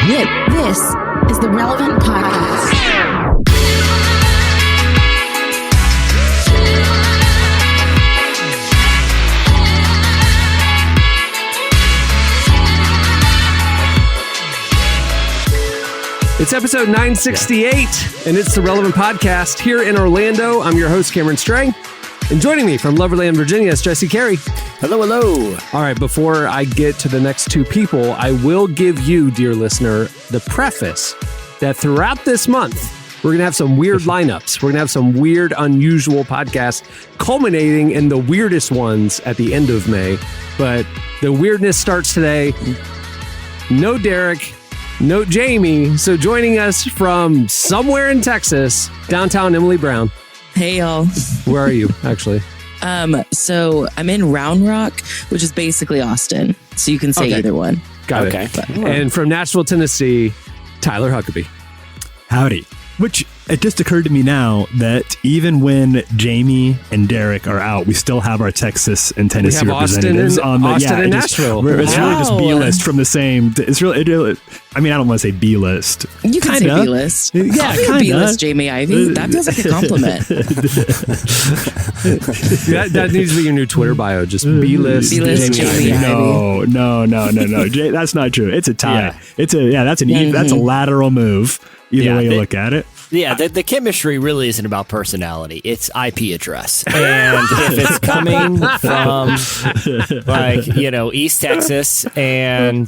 This is the Relevant Podcast. It's episode 968, and it's the Relevant Podcast here in Orlando. I'm your host, Cameron Strang, and joining me from Loverland, Virginia is Jesse Carey. Hello, hello. All right, before I get to the next two people, I will give you, dear listener, the preface that throughout this month, we're going to have some weird lineups. We're going to have some weird, unusual podcasts, culminating in the weirdest ones at the end of May. But the weirdness starts today. No Derek. No Jamie. So joining us from somewhere in Texas, downtown Emily Brown. Hey, y'all. Where are you, actually? So I'm in Round Rock, which is basically Austin. So you can say either one. Got it. But, and from Nashville, Tennessee, Tyler Huckabee. Howdy. Which, it just occurred to me now that even when Jamie and Derek are out, we still have our Texas and Tennessee representatives on the Austin and Nashville. It's really just B-list from the same. It's really. I mean, I don't want to say B-list. You can say B-list. Yeah, kind of. B-list, Jamie Ivey. That feels like a compliment. that needs to be your new Twitter bio. Just B-list, Jamie Ivey. No. That's not true. It's a tie. Yeah. That's a lateral move. Either way you look at it. Yeah, the chemistry really isn't about personality. It's IP address. And if it's coming from, East Texas and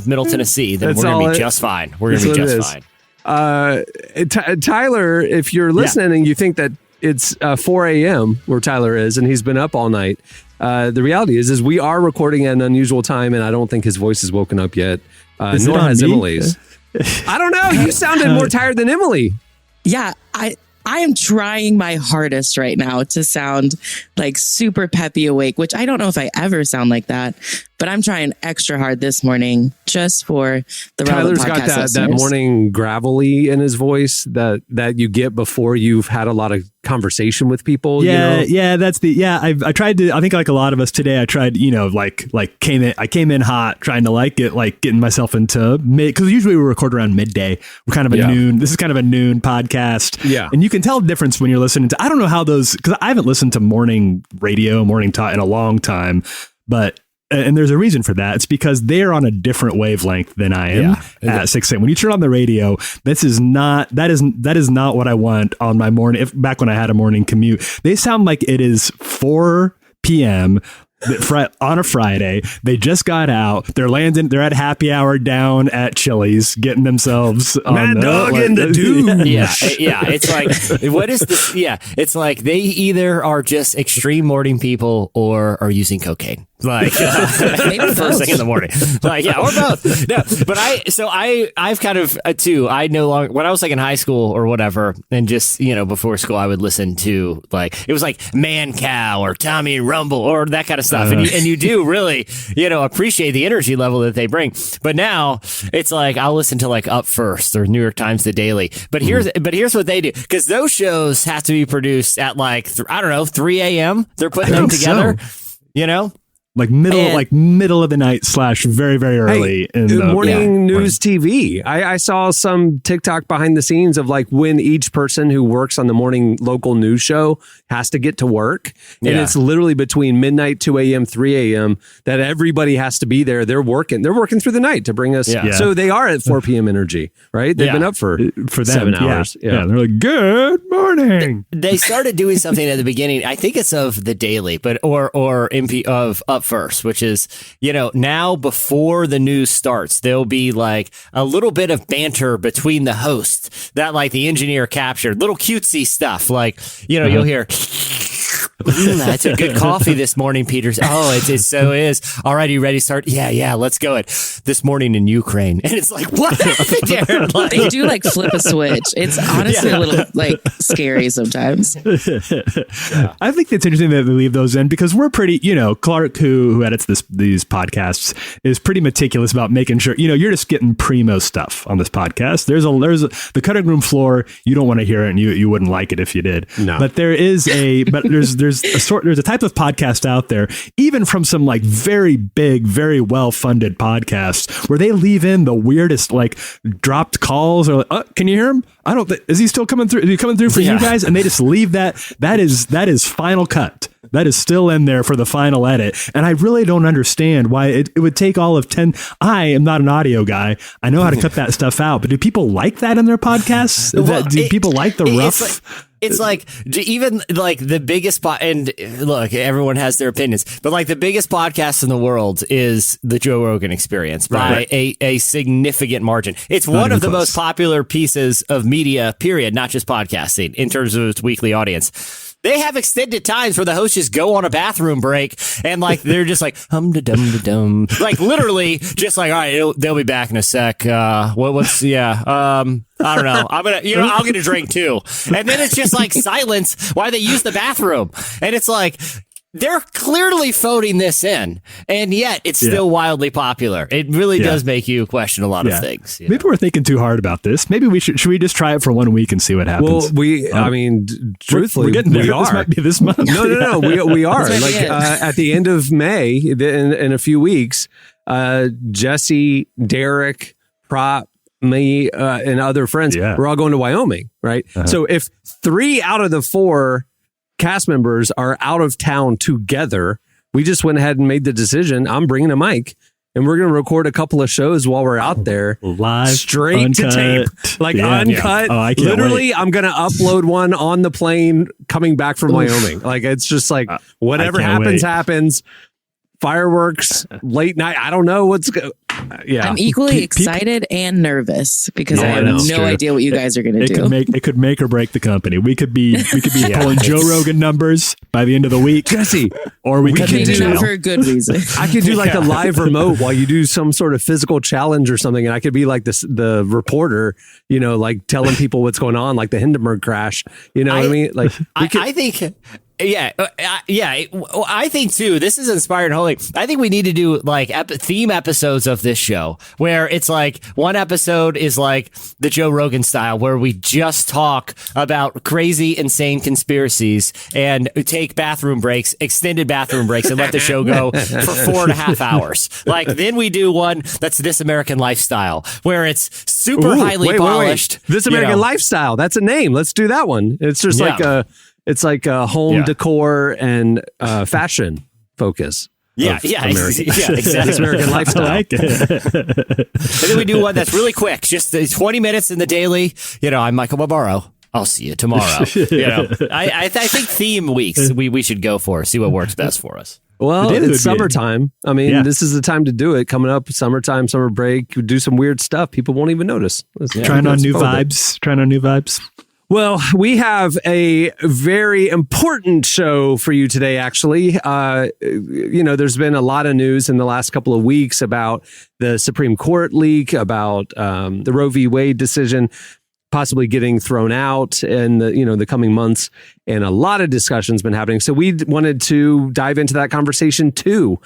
Middle Tennessee, then we're going to be just fine. We're going to be just fine. Tyler, if you're listening and you think that it's 4 a.m. where Tyler is and he's been up all night, the reality is we are recording at an unusual time, and I don't think his voice is woken up yet, nor has Emily's. I don't know. You sounded more tired than Emily. Yeah, I am trying my hardest right now to sound like super peppy awake, which I don't know if I ever sound like that, but I'm trying extra hard this morning just for the Relevant Podcast Tyler's got that morning gravelly in his voice that you get before you've had a lot of conversation with people. I tried to. I think like a lot of us today, I tried. I came in hot, trying to getting myself into mid, because usually we record around midday. We're kind of a noon. This is kind of a noon podcast. Yeah, and you can tell the difference when you're listening to. I don't know how those, because I haven't listened to morning radio, morning talk in a long time, but. And there's a reason for that. It's because they're on a different wavelength than I am at 6 a.m. When you turn on the radio, that is not what I want on my morning. Back when I had a morning commute, they sound like it is 4 p.m. on a Friday. They just got out. They're landing. They're at happy hour down at Chili's, getting themselves Mad Dog in the dude. Yeah. It's like, what is this? Yeah, it's like they either are just extreme morning people or are using cocaine. Maybe first thing in the morning. Or both. No, but I've kind of too. I no longer, when I was in high school or whatever, and just before school, I would listen to it was like Man Cow or Tommy Rumble or that kind of stuff, and you do really appreciate the energy level that they bring. But now it's like I'll listen to Up First or New York Times The Daily. But here's what they do, because those shows have to be produced at 3 a.m. They're putting them together. So. Middle of the night / very, very early in the morning news TV. I saw some TikTok behind the scenes of when each person who works on the morning local news show has to get to work. And it's literally between midnight, 2 a.m., 3 a.m. that everybody has to be there. They're working through the night to bring us. Yeah. So they are at 4 p.m. energy, right? They've been up for them, 7 hours. Yeah. They're like, good morning. They started doing something at the beginning. I think it's of The Daily, but or MP of Up First, which is, now before the news starts, there'll be a little bit of banter between the hosts that the engineer captured, little cutesy stuff. You'll hear, that's a good coffee this morning, Peters. Oh, it so is. All right, you ready to start? Yeah, let's go. This morning in Ukraine. And it's what? They do flip a switch. It's honestly a little scary sometimes. I think it's interesting that they leave those in, because we're pretty, Clark, who edits these podcasts, is pretty meticulous about making sure, you're just getting primo stuff on this podcast. There's the cutting room floor. You don't want to hear it, and you wouldn't like it if you did. No. But there's there's a type of podcast out there, even from some like very big, very well funded podcasts, where they leave in the weirdest like dropped calls or like, can you hear him? I don't think, is he still coming through? Is he coming through for you guys? And they just leave that. That is final cut. That is still in there for the final edit. And I really don't understand why it would take all of 10. I am not an audio guy. I know how to cut that stuff out. But do people like that in their podcasts? Do people like the rough? It's like even like the biggest and look, everyone has their opinions, but like the biggest podcast in the world is the Joe Rogan Experience by a significant margin. It's one of the most popular pieces of media, period, not just podcasting, in terms of its weekly audience. They have extended times where the hosts just go on a bathroom break and like they're just like hum-da-dum-da-dum, like literally just like, all right, they'll be back in a sec. I don't know. I'll get a drink too. And then it's just like silence while they use the bathroom. And it's like, they're clearly phoning this in, and yet it's still wildly popular. It really does make you question a lot of things. Maybe we're thinking too hard about this. Maybe should we just try it for 1 week and see what happens? Well, truthfully, we're getting there. We are. This might be this month. No. We are. Like at the end of May, in a few weeks, Jesse, Derek, Prop, me, and other friends, we're all going to Wyoming, right? So if 3 out of the 4 cast members are out of town together, we just went ahead and made the decision. I'm bringing a mic and we're going to record a couple of shows while we're out there, live, straight uncut. to tape, like uncut. Oh, I can't literally wait. I'm going to upload one on the plane coming back from Wyoming. Like, it's just like whatever happens. Fireworks, late night. I don't know what's going. I'm equally excited and nervous because I have no idea what you guys are going to do. It could make or break the company. We could be pulling Joe Rogan numbers by the end of the week, Jesse. Or we could maybe not for a good reason. I could do like a live remote while you do some sort of physical challenge or something, and I could be like the reporter, like telling people what's going on, like the Hindenburg crash. You know what I mean? Like I think. Yeah. I think too, this is inspired wholly. I think we need to do like theme episodes of this show where it's like one episode is like the Joe Rogan style, where we just talk about crazy, insane conspiracies and take bathroom breaks, extended bathroom breaks, and let the show go for 4.5 hours. Like then we do one that's This American Lifestyle, where it's super highly polished. This American Lifestyle. That's a name. Let's do that one. It's just like a home decor and fashion focus. Exactly. This American Lifestyle. I like it. And then we do one that's really quick, just 20 minutes in the daily. I'm Michael Barbaro. I'll see you tomorrow. I think theme weeks we should go for, see what works best for us. Well, it's summertime. I mean, this is the time to do it. Coming up, summertime, summer break, do some weird stuff. People won't even notice. Trying on new vibes. Well, we have a very important show for you today, actually. There's been a lot of news in the last couple of weeks about the Supreme Court leak, about the Roe V Wade decision possibly getting thrown out in the coming months, and a lot of discussion's been happening. So we wanted to dive into that conversation too.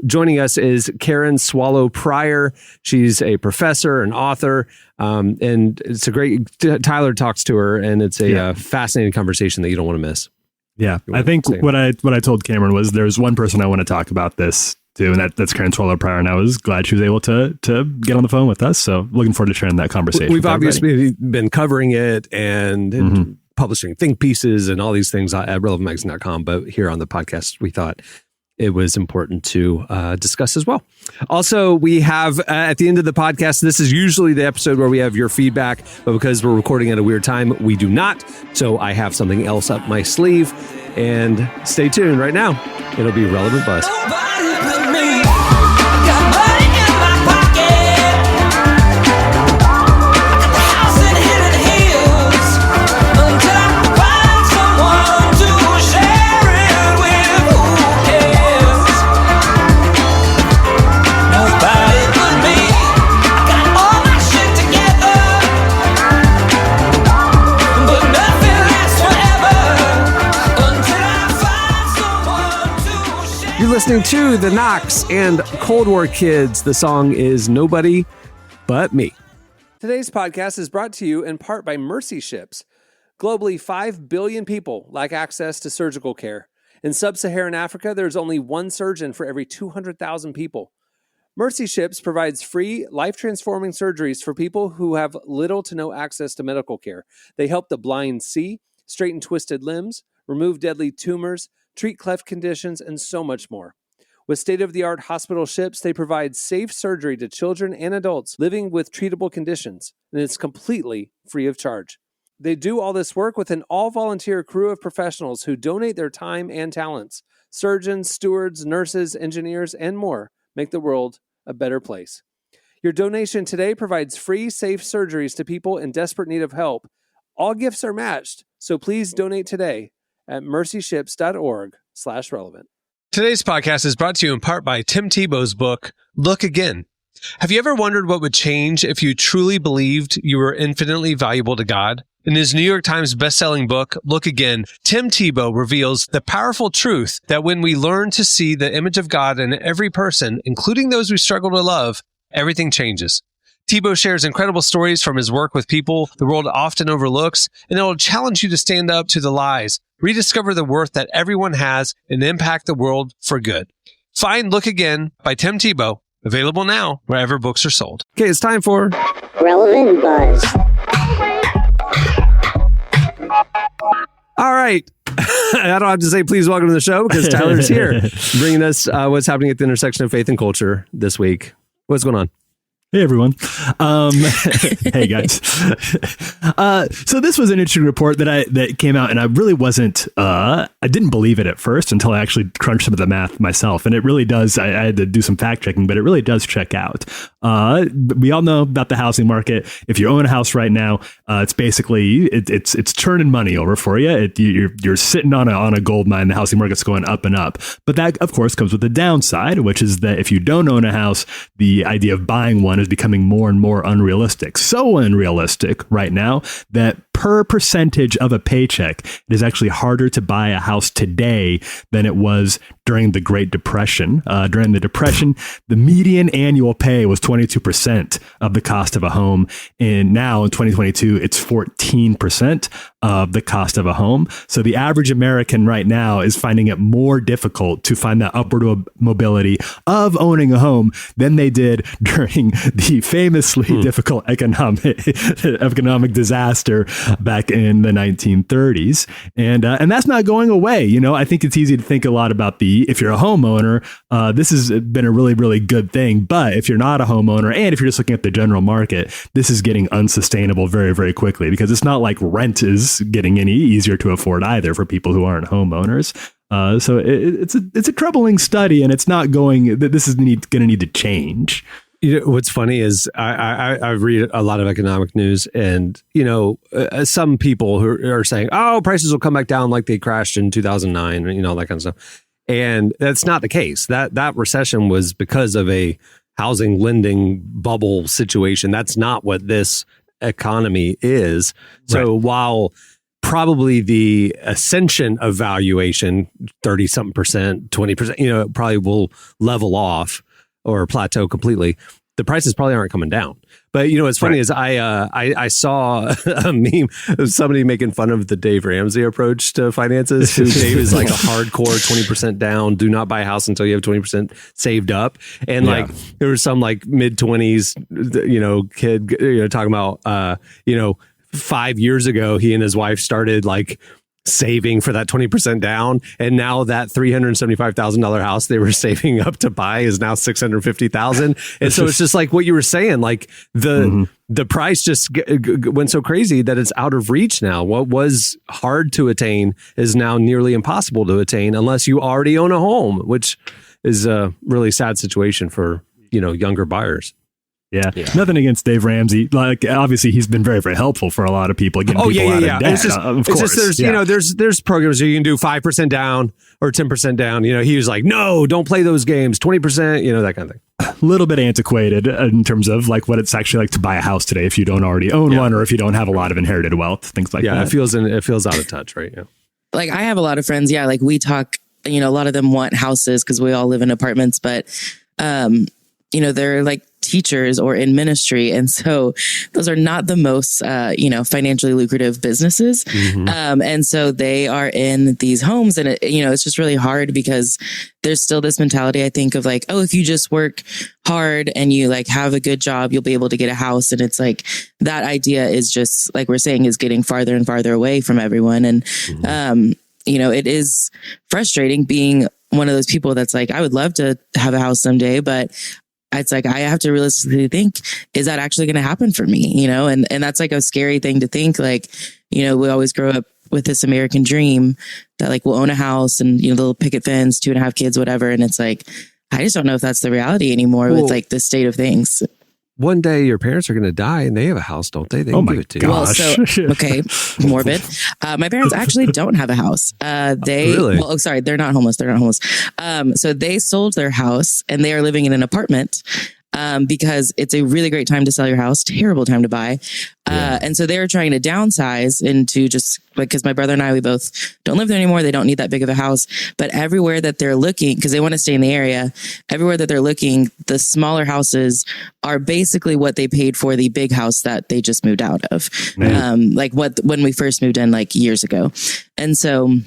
Joining us is Karen Swallow Pryor. She's a professor and author, and it's a great. Tyler talks to her, and it's a fascinating conversation that you don't want to miss. Yeah, I think what I told Cameron was there's one person I want to talk about this to, and that's Karen Swallow Pryor, and I was glad she was able to get on the phone with us. So looking forward to sharing that conversation. We've obviously been covering it and publishing think pieces and all these things at relevantmagazine.com, but here on the podcast, we thought it was important to discuss as well. Also, we have at the end of the podcast, this is usually the episode where we have your feedback, but because we're recording at a weird time, we do not. So I have something else up my sleeve, and stay tuned right now. It'll be Relevant Buzz. Listening to the Knox and Cold War Kids. The song is Nobody But Me. Today's podcast is brought to you in part by Mercy Ships. Globally, 5 billion people lack access to surgical care. In sub-Saharan Africa, there's only one surgeon for every 200,000 people. Mercy Ships provides free, life-transforming surgeries for people who have little to no access to medical care. They help the blind see, straighten twisted limbs, remove deadly tumors, treat cleft conditions, and so much more. With state-of-the-art hospital ships, they provide safe surgery to children and adults living with treatable conditions, and it's completely free of charge. They do all this work with an all-volunteer crew of professionals who donate their time and talents. Surgeons, stewards, nurses, engineers, and more make the world a better place. Your donation today provides free, safe surgeries to people in desperate need of help. All gifts are matched, so please donate today at mercyships.org/relevant. Today's podcast is brought to you in part by Tim Tebow's book, Look Again. Have you ever wondered what would change if you truly believed you were infinitely valuable to God? In his New York Times bestselling book, Look Again, Tim Tebow reveals the powerful truth that when we learn to see the image of God in every person, including those we struggle to love, everything changes. Tebow shares incredible stories from his work with people the world often overlooks, and it will challenge you to stand up to the lies, rediscover the worth that everyone has, and impact the world for good. Find Look Again by Tim Tebow, available now wherever books are sold. Okay, it's time for Relevant Buzz. All right. I don't have to say please welcome to the show because Tyler's here bringing us what's happening at the intersection of faith and culture this week. What's going on? Hey, everyone. Hey, guys. So this was an interesting report that came out, and I really wasn't, I didn't believe it at first until I actually crunched some of the math myself. And it really does, I had to do some fact checking, but it really does check out. We all know about the housing market. If you own a house right now, it's basically, it's churning money over for you. You're sitting on a gold mine. The housing market's going up and up. But that, of course, comes with the downside, which is that if you don't own a house, the idea of buying one is becoming more and more unrealistic. So unrealistic right now that per percentage of a paycheck, it is actually harder to buy a house today than it was during the Great Depression. During the Depression, the median annual pay was 22% of the cost of a home. And now in 2022, it's 14% of the cost of a home. So the average American right now is finding it more difficult to find that upward mobility of owning a home than they did during the famously difficult economic disaster back in the 1930s. And that's not going away. You know, I think it's easy to think a lot about if you're a homeowner, this has been a really, really good thing. But if you're not a homeowner, and if you're just looking at the general market, this is getting unsustainable very, very quickly, because it's not like rent is getting any easier to afford either for people who aren't homeowners. So it's a troubling study, and it's not going, this is going to need to change. You know, what's funny is I read a lot of economic news, and, you know, some people who are saying, oh, prices will come back down like they crashed in 2009, you know, that kind of stuff. And that's not the case. That recession was because of a housing lending bubble situation. That's not what this economy is. So while probably the ascension of valuation, 30-something%, 20%, you know, probably will level off or plateau completely, the prices probably aren't coming down. But, you know, what's funny is I saw a meme of somebody making fun of the Dave Ramsey approach to finances. Who Dave is like a hardcore 20% down, do not buy a house until you have 20% saved up. And like there was some like mid-20s, you know, kid, you know, talking about, you know, 5 years ago, he and his wife started like saving for that 20% down, and now that $375,000 house they were saving up to buy is now $650,000. And so it's just like what you were saying, like the price just went so crazy that it's out of reach now. What was hard to attain is now nearly impossible to attain unless you already own a home, which is a really sad situation for, you know, younger buyers. Yeah. Nothing against Dave Ramsey. Like, obviously, he's been very, very helpful for a lot of people. Getting people out of debt. It's just there's, you know, there's programs where you can do 5% down or 10% down. You know, he was like, no, don't play those games. 20%, you know, that kind of thing. A little bit antiquated in terms of like what it's actually like to buy a house today if you don't already own one, or if you don't have a lot of inherited wealth, things like that. Yeah, it feels out of touch, right? Yeah. Like, I have a lot of friends. Yeah, like we talk. You know, a lot of them want houses because we all live in apartments, but they're like teachers or in ministry. And so those are not the most, financially lucrative businesses. And so they are in these homes, and it's just really hard because there's still this mentality, I think, of like, oh, if you just work hard and you like have a good job, you'll be able to get a house. And it's like, that idea is just like we're saying is getting farther and farther away from everyone. And, it is frustrating being one of those people that's like, I would love to have a house someday, but it's like, I have to realistically think, is that actually going to happen for me? And that's like a scary thing to think. Like, we always grow up with this American dream that like we'll own a house and, the little picket fence, 2.5 kids, whatever. And it's like, I just don't know if that's the reality anymore with like the state of things. One day your parents are going to die and they have a house, don't they? They can give it to you. Well, okay, morbid. My parents actually don't have a house. Really? Well, sorry, they're not homeless. So they sold their house and they are living in an apartment because it's a really great time to sell your house, terrible time to buy. And so they're trying to downsize into just like, because my brother and I, we both don't live there anymore. They don't need that big of a house, but everywhere that they're looking, because they want to stay in the area, everywhere that they're looking, the smaller houses are basically what they paid for the big house that they just moved out of. When we first moved in like years ago. And so,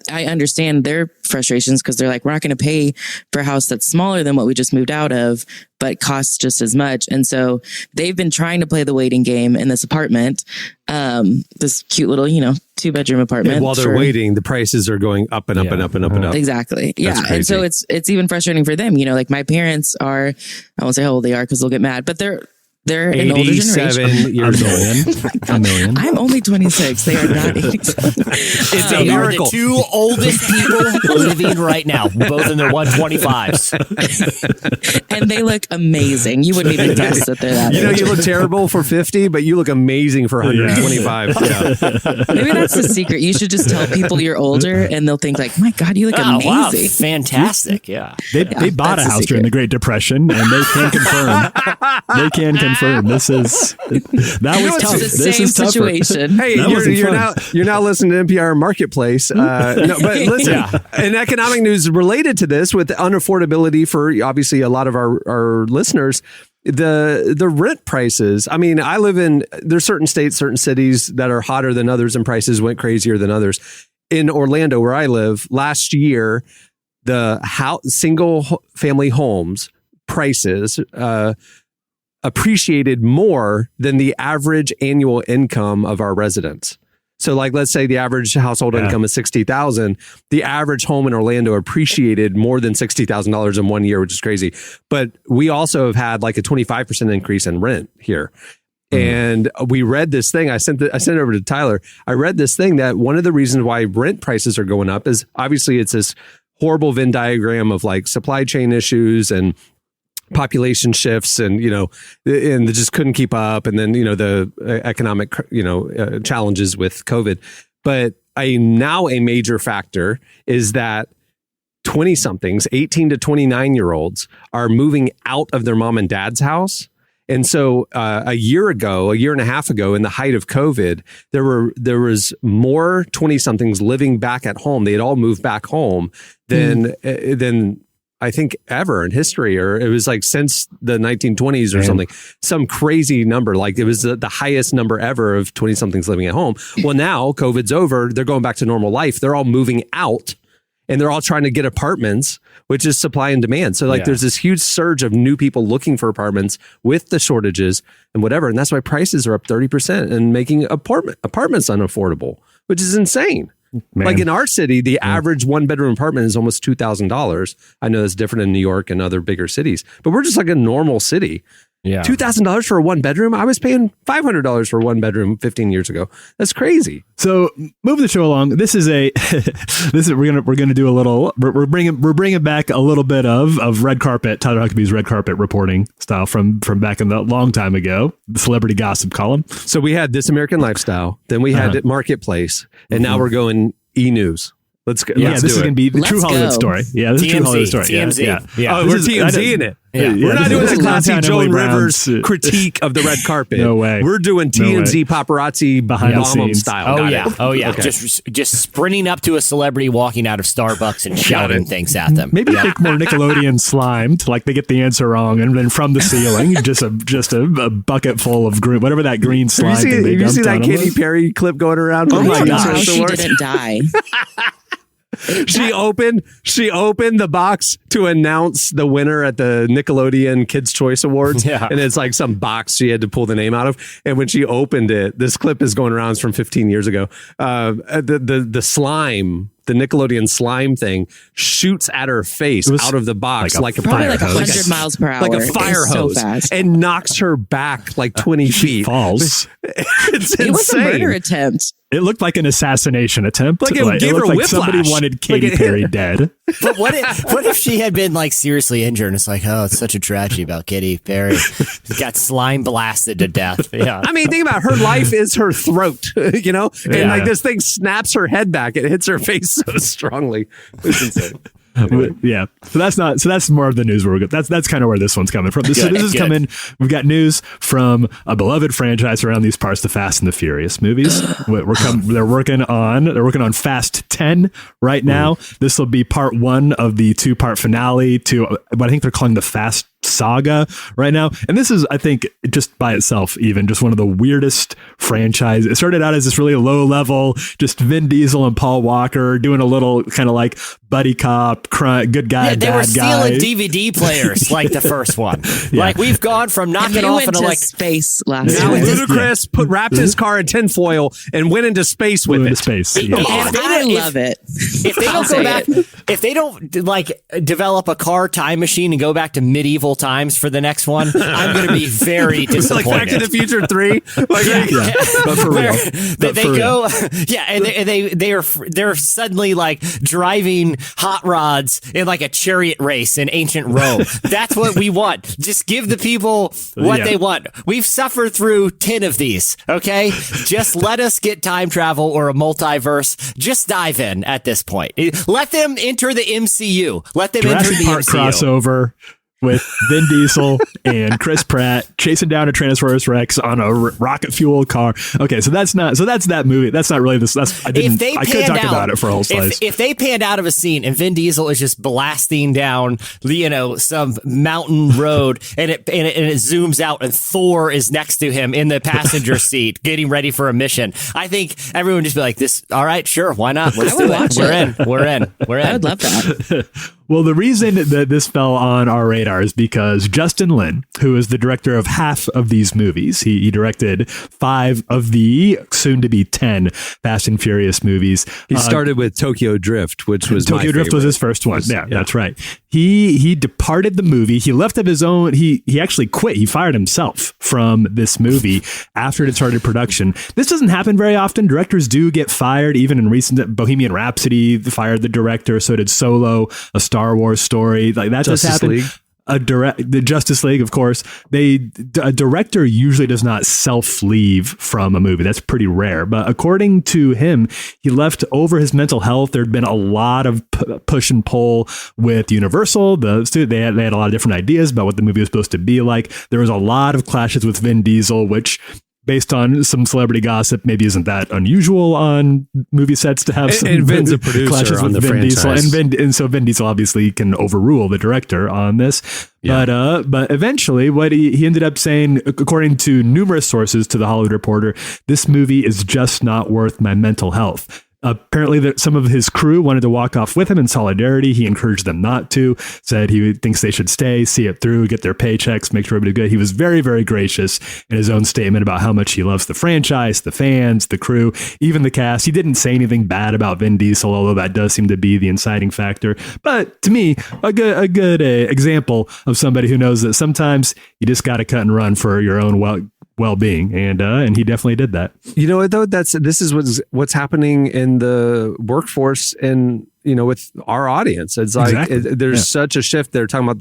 I understand their frustrations because they're like, we're not going to pay for a house that's smaller than what we just moved out of, but costs just as much. And so they've been trying to play the waiting game in this apartment, this cute little, 2-bedroom apartment. And while they're waiting, the prices are going up and up and up and up and up. Exactly. Yeah. And so it's even frustrating for them. Like my parents are, I won't say how old they are because they'll get mad, but they're an older generation. 87 years old. A million. I'm only 26. They are not 87. It's a miracle. The two oldest people living right now, both in their 125s. And they look amazing. You wouldn't even guess that they're that age. You look terrible for 50, but you look amazing for 125. Yeah. Maybe that's the secret. You should just tell people you're older and they'll think like, my God, you look amazing. Wow, fantastic. Yeah. They bought a house during the Great Depression and they can confirm. This is tough. It's the same situation. Hey, you're now listening to NPR Marketplace. But listen, in economic news related to this, with unaffordability for obviously a lot of our listeners, the rent prices. I mean, there's certain states, certain cities that are hotter than others, and prices went crazier than others. In Orlando, where I live, last year, the single family homes prices appreciated more than the average annual income of our residents. So like, let's say the average household income is $60,000. The average home in Orlando appreciated more than $60,000 in 1 year, which is crazy. But we also have had like a 25% increase in rent here. And we read this thing. I sent it over to Tyler. I read this thing that one of the reasons why rent prices are going up is obviously it's this horrible Venn diagram of like supply chain issues and population shifts, and and they just couldn't keep up, and then the economic challenges with COVID. But now a major factor is that 20-somethings, 18 to 29-year-olds, are moving out of their mom and dad's house. And so a year and a half ago, in the height of COVID, there was more 20-somethings living back at home. They had all moved back home than I think ever in history, or it was like since the 1920s or something, some crazy number. Like it was the highest number ever of 20-somethings living at home. Well, now COVID's over. They're going back to normal life. They're all moving out and they're all trying to get apartments, which is supply and demand. So like there's this huge surge of new people looking for apartments with the shortages and whatever. And that's why prices are up 30% and making apartments unaffordable, which is insane. Man. Like in our city, the average 1-bedroom apartment is almost $2,000. I know that's different in New York and other bigger cities, but we're just like a normal city. Yeah, $2,000 for a 1-bedroom. I was paying $500 for a 1-bedroom 15 years ago. That's crazy. So move the show along. We're gonna do a little. We're bringing back a little bit of red carpet. Tyler Huckabee's red carpet reporting style from back in the long time ago. The celebrity gossip column. So we had This American Lifestyle. Then we had Marketplace, and now we're going E-News. Let's go. Yeah, this is going to be the true Hollywood story. Yeah, this is true Hollywood story. TMZ. Yeah. Oh, we're TMZ in it. Yeah. We're not doing the classy Downtown Joan Emily Rivers Brown's- critique of the red carpet. No way. We're doing TMZ paparazzi Behind the bomb scenes. style. Oh Got yeah, it. oh yeah. Okay. Just sprinting up to a celebrity walking out of Starbucks and shouting things at them. Maybe think more Nickelodeon slimed, like they get the answer wrong, and then from the ceiling, just a bucket full of green, whatever that green slime. Have thing they you dumped seen that on them Katy was. Perry clip going around? Oh from my the gosh. How Choice she Awards? didn't die. She opened the box to announce the winner at the Nickelodeon Kids Choice Awards. Yeah. And it's like some box she had to pull the name out of. And when she opened it, this clip is going around, it's from 15 years ago. The slime, the Nickelodeon slime thing shoots at her face out of the box like a Probably fire like hose. 100 miles per hour. Like a fire It's so hose, fast. and knocks her back like 20 feet. Falls. It's It was a insane. murder attempt. It looked like an assassination attempt. Like it gave looked her like somebody whiplash. wanted Katy Perry dead. But what if she had been like seriously injured? And it's like, oh, it's such a tragedy about Katy Perry. Got slime blasted to death. Yeah. I mean, think about it. Her life is her throat, you know? And Yeah. like this thing snaps her head back. It hits her face so strongly. It's insane. Yeah. So that's more of the news where we go. That's kind of where this one's coming from. So this is coming. We've got news from a beloved franchise around these parts, the Fast and the Furious movies. They're working on Fast 10 right now. This will be part 1 of the 2-part finale to what I think they're calling the Fast Saga right now. And this is, I think, just by itself, even just one of the weirdest franchises. It started out as this really low level, just Vin Diesel and Paul Walker doing a little kind of like buddy cop, good guy, They bad were guy. stealing DVD players like the first one. Yeah. Like we've gone from knocking He off went and to like space last Now year. Ludacris wrapped his car in tinfoil and went into space with Flew into it. space. If Yeah. I love it. if they don't go back, if they don't like develop a car time machine and go back to medieval times for the next one, I'm going to be very It's like disappointed. Back to the Future 3. Like, Yeah. But for real. They go, yeah, and they're suddenly like driving hot rods in like a chariot race in ancient Rome. That's what we want. Just give the people what they want. We've suffered through 10 of these. Okay, just let us get time travel or a multiverse. Just dive in at this point. Let them enter the MCU. Let them enter Jurassic the Park MCU. crossover with Vin Diesel and Chris Pratt chasing down a Tyrannosaurus Rex on a rocket fueled car. Okay, so that's that movie. That's not really this. I could talk about it for a whole slice. If they panned out of a scene and Vin Diesel is just blasting down, some mountain road and it zooms out and Thor is next to him in the passenger seat getting ready for a mission, I think everyone would just be like, "This, all right, sure, why not? Let's do it. We're in. I would love that. Well, the reason that this fell on our radar is because Justin Lin, who is the director of half of these movies, he directed 5 of the soon-to-be 10 Fast and Furious movies. he started with Tokyo Drift, which was Tokyo Drift was his first one. Yeah, that's right. He departed the movie. He left of his own. He actually quit. He fired himself from this movie after it started production. This doesn't happen very often. Directors do get fired. Even in recent Bohemian Rhapsody fired the director. So did Solo, a Star Wars story. Like that Justice just happened. League. The Justice League, of course, a director usually does not self-leave from a movie. That's pretty rare. But according to him, he left over his mental health. There'd been a lot of push and pull with Universal. They had a lot of different ideas about what the movie was supposed to be like. There was a lot of clashes with Vin Diesel, which, based on some celebrity gossip, maybe isn't that unusual on movie sets to have some and Vin's a producer clashes on with the Vin Diesel, franchise. and so Vin Diesel obviously can overrule the director on this. Yeah. But eventually, what he ended up saying, according to numerous sources to the Hollywood Reporter, this movie is just not worth my mental health. Apparently, some of his crew wanted to walk off with him in solidarity. He encouraged them not to, said he thinks they should stay, see it through, get their paychecks, make sure everybody's good. He was very, very gracious in his own statement about how much he loves the franchise, the fans, the crew, even the cast. He didn't say anything bad about Vin Diesel, although that does seem to be the inciting factor. But to me, a good example of somebody who knows that sometimes you just got to cut and run for your own well-being, and he definitely did that. You know what though? This is what's happening in the workforce, and with our audience. It's like Exactly. there's such a shift. They're talking about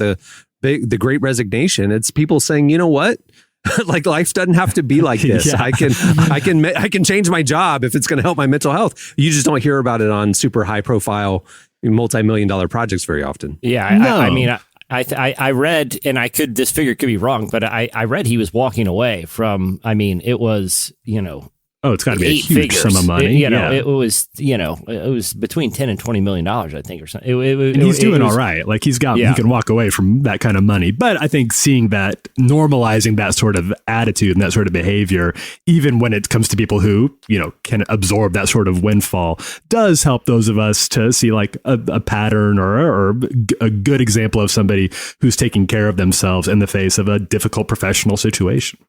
the Great Resignation. It's people saying, you know what? Like life doesn't have to be like this. Yeah. I can change my job if it's going to help my mental health. You just don't hear about it on super high profile, multi-million-dollar projects very often. Yeah, No. I mean, I read, and this figure could be wrong, but I read he was walking away from, I mean, it was, Oh, it's got to be a huge figures. sum of money. It was, it was between $10 and $20 million, I think, or something. And he's doing all right. Like he can walk away from that kind of money. But I think seeing that, normalizing that sort of attitude and that sort of behavior, even when it comes to people who, can absorb that sort of windfall, does help those of us to see like a pattern or a good example of somebody who's taking care of themselves in the face of a difficult professional situation.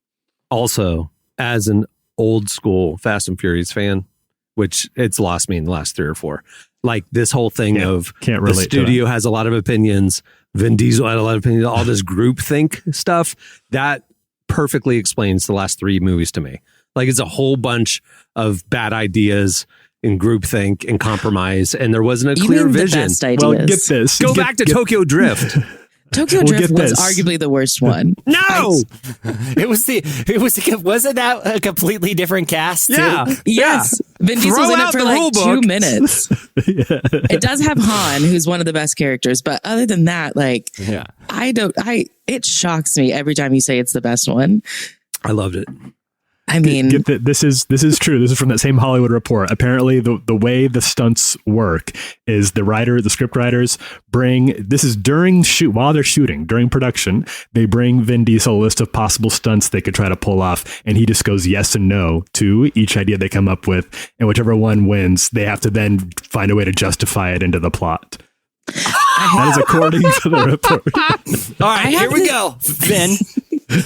Also, as an old school Fast and Furious fan, which it's lost me in the last 3 or 4. Like this whole thing of can't the relate studio has a lot of opinions. Vin Diesel had a lot of opinions. All this groupthink stuff that perfectly explains the last 3 movies to me. Like it's a whole bunch of bad ideas in groupthink and compromise, and there wasn't a clear vision. Best ideas. Well, get this. Go back to Tokyo Drift. Tokyo Drift was arguably the worst one. No, wasn't that a completely different cast? Too? Yeah. Yes. Vin Diesel's in it for like 2 minutes. It does have Han, who's one of the best characters, but other than that, like, it shocks me every time you say it's the best one. I loved it. I mean, this is true. This is from that same Hollywood Report. Apparently, the way the stunts work is the script writers this is while they're shooting, during production, they bring Vin Diesel a list of possible stunts they could try to pull off, and he just goes yes and no to each idea they come up with, and whichever one wins, they have to then find a way to justify it into the plot. That is according to the report. All right, here we go, Vin.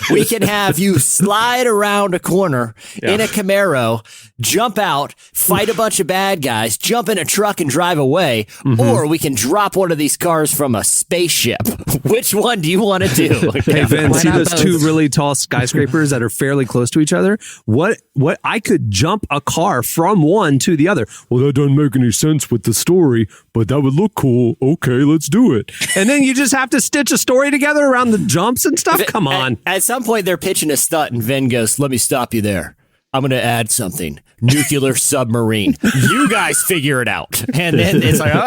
We can have you slide around a corner in a Camaro, jump out, fight a bunch of bad guys, jump in a truck and drive away, or we can drop one of these cars from a spaceship. Which one do you want to do? Hey, Vin, see those both? 2 really tall skyscrapers that are fairly close to each other? What I could jump a car from one to the other. Well, that doesn't make any sense with the story, but that would look cool. Okay, let's do it. And then you just have to stitch a story together around the jumps and stuff. Come on. At some point, they're pitching a stunt, and Vin goes, "Let me stop you there. I'm going to add something. Nuclear submarine. You guys figure it out." And then it's like, all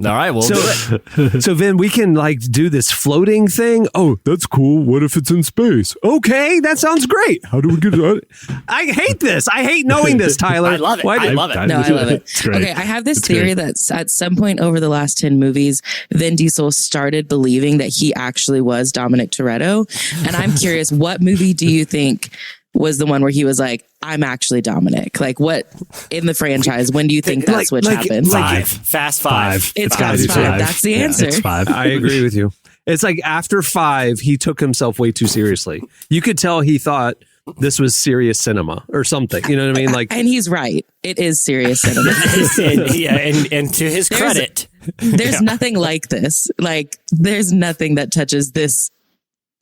right, we'll do it. So Vin, we can like do this floating thing. Oh, that's cool. What if it's in space? Okay, that sounds great. How do we get it? I hate this. I hate knowing this, Tyler. I love it. I love it. No, I love it. Okay, I have this theory that at some point over the last 10 movies, Vin Diesel started believing that he actually was Dominic Toretto. And I'm curious, what movie do you think was the one where he was like, I'm actually Dominic? Like, what in the franchise, when do you think that switch happened? Fast Five. It's Fast 5. That's the answer. It's 5. I agree with you. It's like after 5, he took himself way too seriously. You could tell he thought this was serious cinema or something. You know what I mean? Like, and he's right. It is serious cinema. and to his credit, there's nothing like this. Like, there's nothing that touches this.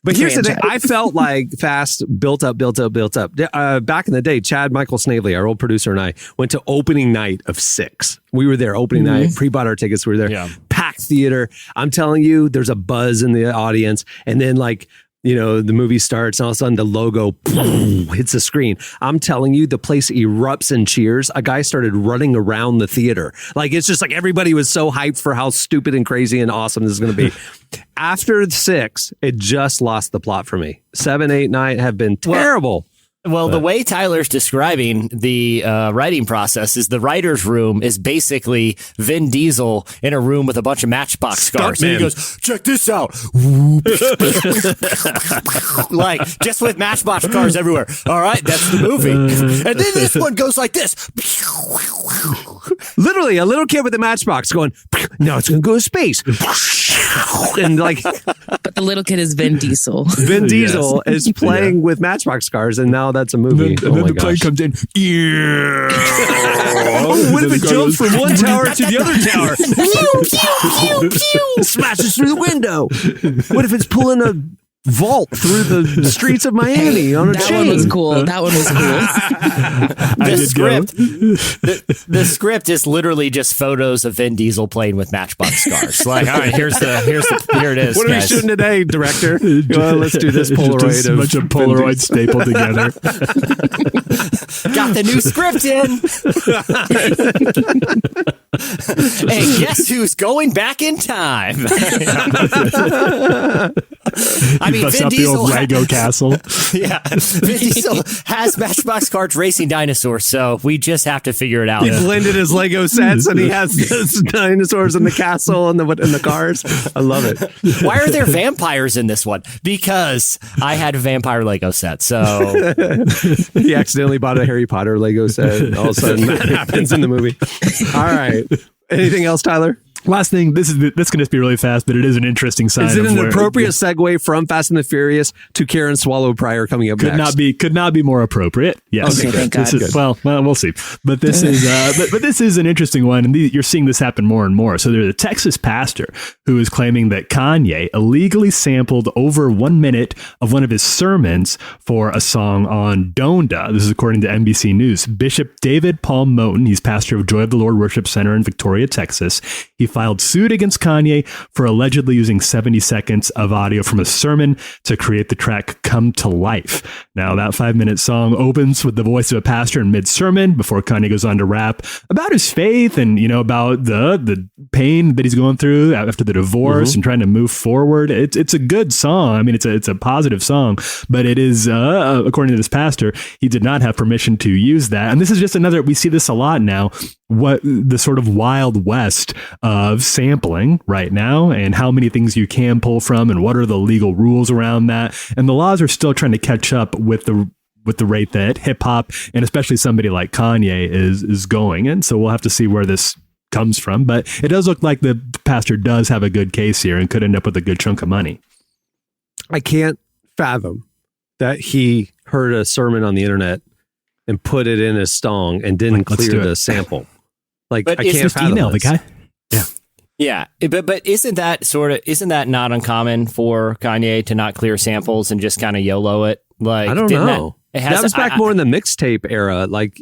but here's the thing. I felt like Fast built up. Back in the day, Chad Michael Snavely, our old producer, and I went to opening night of 6. We were there opening night, pre-bought our tickets. We were there. Yeah. Packed theater. I'm telling you, there's a buzz in the audience. And then like, the movie starts and all of a sudden the logo hits the screen. I'm telling you, the place erupts in cheers. A guy started running around the theater. Like, it's just like everybody was so hyped for how stupid and crazy and awesome this is going to be. After 6, it just lost the plot for me. 7, 8, 9 have been terrible. Well, the way Tyler's describing the writing process is the writer's room is basically Vin Diesel in a room with a bunch of Matchbox cars. And he goes, check this out. Like, just with Matchbox cars everywhere. All right, that's the movie. And then this one goes like this. Literally, a little kid with a matchbox going, now it's going to go to space. And like, but the little kid is Vin Diesel. Vin Diesel is playing with Matchbox cars, and now that's a movie. And then the plane comes in. Yeah. What if it jumps from one tower to the other tower? Pew, pew, pew, pew. Smashes through the window. What if it's pulling a vault through the streets of Miami on a That chain. one was cool. That one was cool. The script is literally just photos of Vin Diesel playing with Matchbox cars. Like, all right, here it is. What are we guys. shooting today, director? Well, let's do this Polaroid. Just a bunch of Polaroid stapled together. Got the new script in. Hey, guess who's going back in time? I mean, Bust Vin out the Diesel. old Lego castle. Yeah, Vin Diesel has Matchbox cards racing dinosaurs, so we just have to figure it out. He blended his Lego sets, and he has the dinosaurs in the castle and the cars. I love it. Why are there vampires in this one? Because I had a vampire Lego set, so He accidentally bought a Harry Potter Lego set. And all of a sudden, that happens in the movie. All right. Anything else, Tyler? Last thing, this can just be really fast, but it is an interesting sign. Is it of an where- appropriate segue from Fast and the Furious to Karen Swallow Pryor coming up Could next? not be more appropriate. Yes. Okay, thank This God. is, well, we'll see. But this is but this is an interesting one, and you're seeing this happen more and more. So there's a Texas pastor who is claiming that Kanye illegally sampled over 1 minute of one of his sermons for a song on Donda. This is according to NBC News. Bishop David Paul Moten, he's pastor of Joy of the Lord Worship Center in Victoria, Texas. He filed suit against Kanye for allegedly using 70 seconds of audio from a sermon to create the track Come to Life. Now, that 5-minute song opens with the voice of a pastor in mid-sermon before Kanye goes on to rap about his faith and, about the pain that he's going through after the divorce and trying to move forward. It's a good song. I mean, it's a positive song, but it is, according to this pastor, he did not have permission to use that. And this is just another, we see this a lot now, what the sort of wild west of sampling right now and how many things you can pull from and what are the legal rules around that. And the laws are still trying to catch up with the rate that hip hop and especially somebody like Kanye is going. And so we'll have to see where this comes from. But it does look like the pastor does have a good case here and could end up with a good chunk of money. I can't fathom that he heard a sermon on the internet and put it in his song and didn't Let's clear do it. the sample. Like, But I it's can't just fathom Email the this. guy. yeah. But isn't that not uncommon for Kanye to not clear samples and just kind of YOLO it? Like, I don't didn't know. That was back more in the mixtape era. Like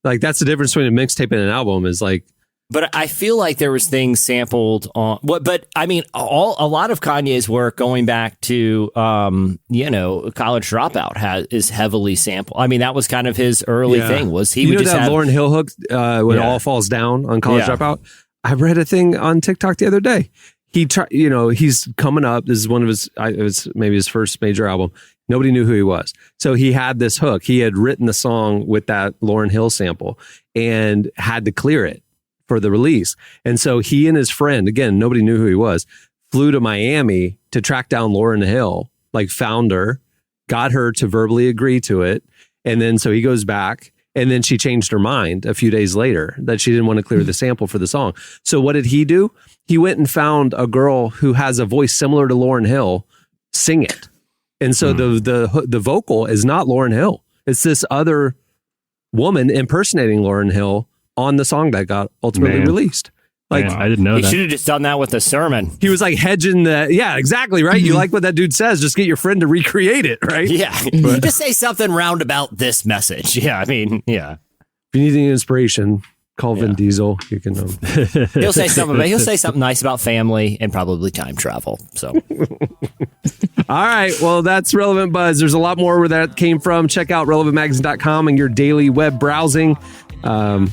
that's the difference between a mixtape and an album is like. But I feel like there was things sampled on what. But I mean, a lot of Kanye's work going back to College Dropout is heavily sampled. I mean, that was kind of his early thing. Was he would just that have Lauryn Hill hook when it all falls down on College Dropout? I read a thing on TikTok the other day. He's coming up. This is one of his. It was maybe his first major album. Nobody knew who he was, so he had this hook. He had written the song with that Lauryn Hill sample and had to clear it for the release. And so he and his friend, again, nobody knew who he was, flew to Miami to track down Lauryn Hill, like found her, got her to verbally agree to it. And then so he goes back and then she changed her mind a few days later that she didn't want to clear the sample for the song. So what did he do? He went and found a girl who has a voice similar to Lauryn Hill, sing it. And so the vocal is not Lauryn Hill. It's this other woman impersonating Lauryn Hill on the song that got ultimately released. Like, I didn't know he that. should have just done that with the sermon. he was like hedging yeah, exactly, right? You like what that dude says, just get your friend to recreate it, right? Yeah, just say something round about this message. Yeah, I mean, yeah. If you need any inspiration, call Vin Diesel. You can He'll say something nice about family and probably time travel. So All right, well, that's Relevant Buzz. There's a lot more where that came from. Check out relevantmagazine.com and your daily web browsing. A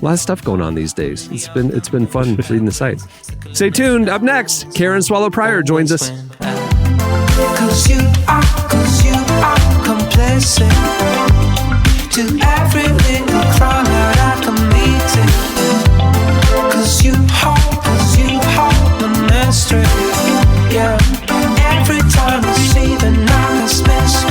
lot of stuff going on these days. It's been fun reading the site. Stay tuned. Up next, Karen Swallow Pryor joins us. Cause you are complacent to every little crime that I committed. Cause you hold my mystery. Yeah, every time I see the night space.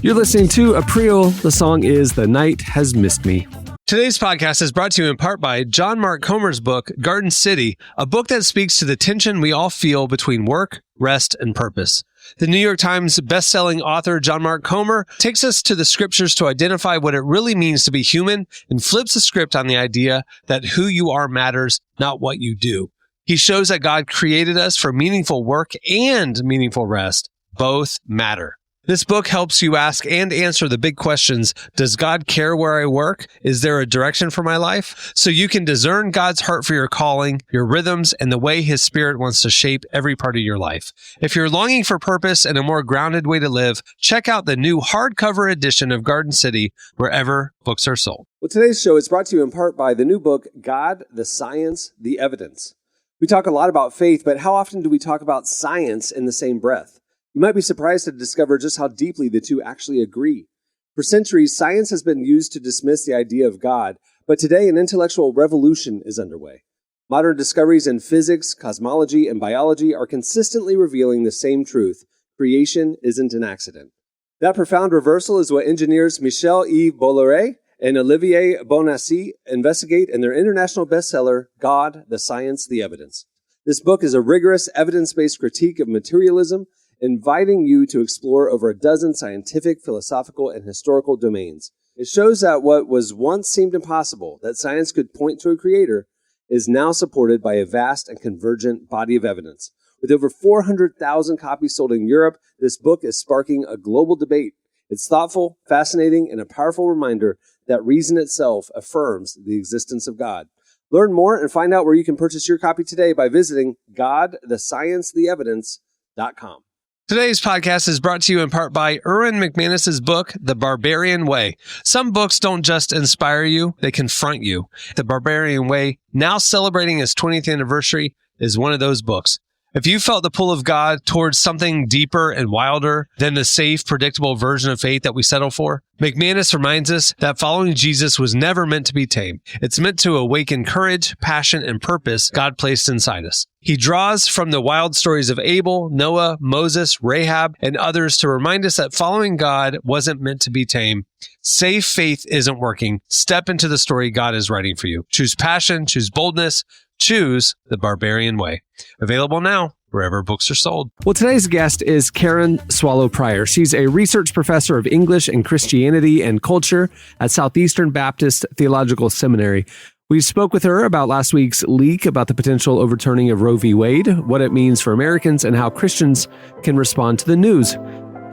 You're listening to April. The song is The Night Has Missed Me. Today's podcast is brought to you in part by John Mark Comer's book, Garden City, a book that speaks to the tension we all feel between work, rest, and purpose. The New York Times bestselling author John Mark Comer takes us to the scriptures to identify what it really means to be human and flips the script on the idea that who you are matters, not what you do. He shows that God created us for meaningful work and meaningful rest. Both matter. This book helps you ask and answer the big questions. Does God care where I work? Is there a direction for my life? So you can discern God's heart for your calling, your rhythms, and the way His Spirit wants to shape every part of your life. If you're longing for purpose and a more grounded way to live, check out the new hardcover edition of Garden City wherever books are sold. Well, today's show is brought to you in part by the new book, God, the Science, the Evidence. We talk a lot about faith, but how often do we talk about science in the same breath? You might be surprised to discover just how deeply the two actually agree. For centuries, science has been used to dismiss the idea of God, but today an intellectual revolution is underway. Modern discoveries in physics, cosmology, and biology are consistently revealing the same truth: creation isn't an accident. That profound reversal is what engineers Michel-Yves Bolloré and Olivier Bonassi investigate in their international bestseller, God, the Science, the Evidence. This book is a rigorous, evidence-based critique of materialism, inviting you to explore over a dozen scientific, philosophical, and historical domains. It shows that what was once seemed impossible, that science could point to a creator, is now supported by a vast and convergent body of evidence. With over 400,000 copies sold in Europe, this book is sparking a global debate. It's thoughtful, fascinating, and a powerful reminder that reason itself affirms the existence of God. Learn more and find out where you can purchase your copy today by visiting godthesciencetheevidence.com. Today's podcast is brought to you in part by Erwin McManus's book, The Barbarian Way. Some books don't just inspire you, they confront you. The Barbarian Way, now celebrating its 20th anniversary, is one of those books. If you felt the pull of God towards something deeper and wilder than the safe, predictable version of faith that we settle for, McManus reminds us that following Jesus was never meant to be tame. It's meant to awaken courage, passion, and purpose God placed inside us. He draws from the wild stories of Abel, Noah, Moses, Rahab, and others to remind us that following God wasn't meant to be tame. Safe faith isn't working. Step into the story God is writing for you. Choose passion, choose boldness, choose the Barbarian Way. Available now wherever books are sold. Well, today's guest is Karen Swallow Prior. She's a research professor of English and Christianity and culture at Southeastern Baptist Theological Seminary. We spoke with her about last week's leak about the potential overturning of Roe v. Wade, what it means for Americans, and how Christians can respond to the news.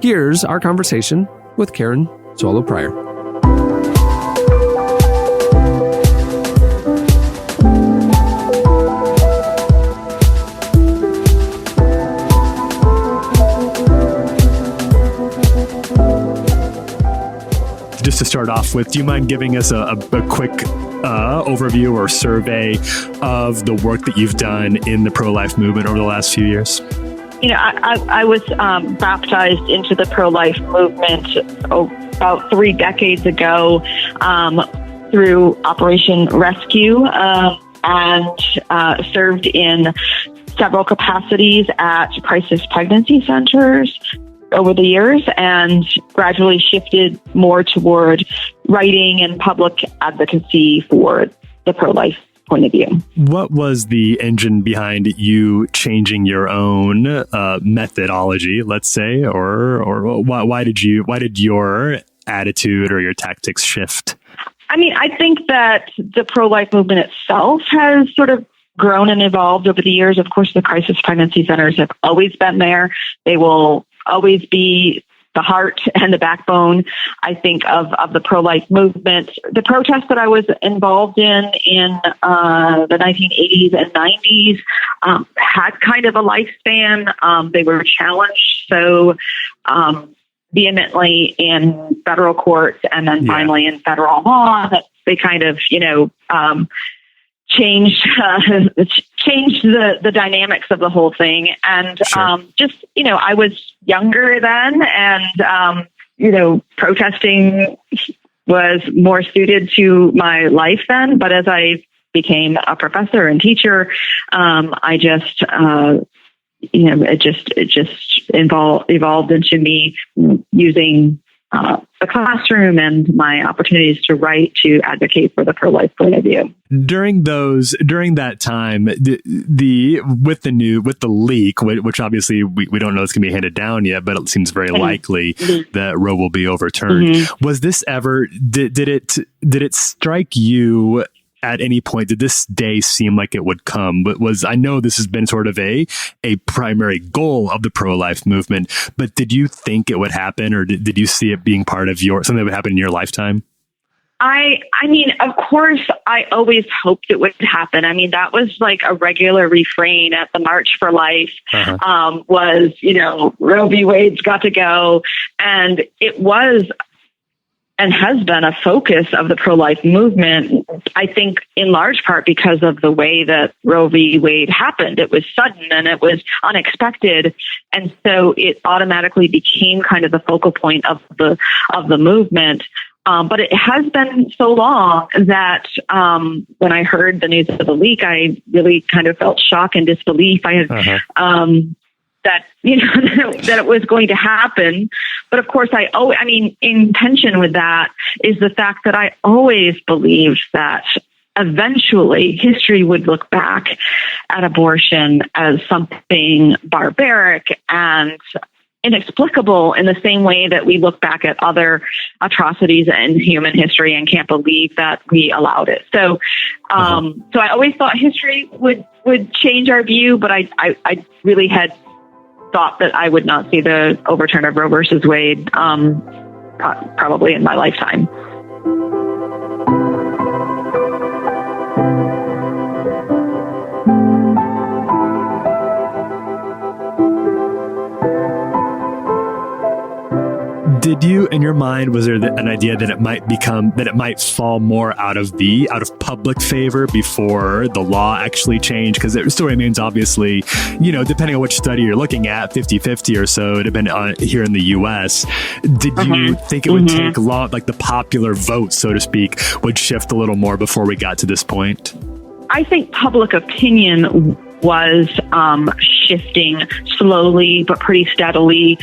Here's our conversation with Karen Swallow Prior. Just to start off with, do you mind giving us a quick overview or survey of the work that you've done in the pro-life movement over the last few years? You know, I was baptized into the pro-life movement about 3 decades ago through Operation Rescue and served in several capacities at crisis pregnancy centers over the years, and gradually shifted more toward writing and public advocacy for the pro-life point of view. What was the engine behind you changing your own methodology, let's say, or why did your attitude or your tactics shift? I mean, I think that the pro-life movement itself has sort of grown and evolved over the years. Of course, the crisis pregnancy centers have always been there. They will always be the heart and the backbone, I think, of the pro-life movement. The protests that I was involved in the 1980s and 90s had kind of a lifespan. They were challenged so vehemently in federal courts and then finally in federal law that they kind of, changed the dynamics of the whole thing. And I was younger then, and protesting was more suited to my life then. But as I became a professor and teacher, it just evolved into me using the classroom and my opportunities to write to advocate for the pro-life point of view. During that time, with the leak, which obviously we don't know it's going to be handed down yet, but it seems very likely that Roe will be overturned. Was this ever? Did it strike you at any point? Did this day seem like it would come? But I know this has been sort of a primary goal of the pro-life movement, but did you think it would happen, or did you see it being part of something that would happen in your lifetime? I mean, of course, I always hoped it would happen. I mean, that was like a regular refrain at the March for Life, was, Roe v. Wade's got to go. And it was and has been a focus of the pro-life movement, I think in large part because of the way that Roe v. Wade happened. It was sudden and it was unexpected. And so it automatically became kind of the focal point of the movement. But it has been so long that when I heard the news of the leak, I really kind of felt shock and disbelief. I had that that it was going to happen. But of course, in tension with that is the fact that I always believed that eventually history would look back at abortion as something barbaric and inexplicable in the same way that we look back at other atrocities in human history and can't believe that we allowed it. So, so I always thought history would change our view, but I really had thought that I would not see the overturn of Roe versus Wade, probably in my lifetime. Did you, in your mind, was there an idea that it might fall more out of public favor before the law actually changed? Because it still remains, obviously, depending on which study you're looking at, 50-50 or so, depending on here in the U.S. Did you think it would take long, like the popular vote, so to speak, would shift a little more before we got to this point? I think public opinion was shifting slowly but pretty steadily.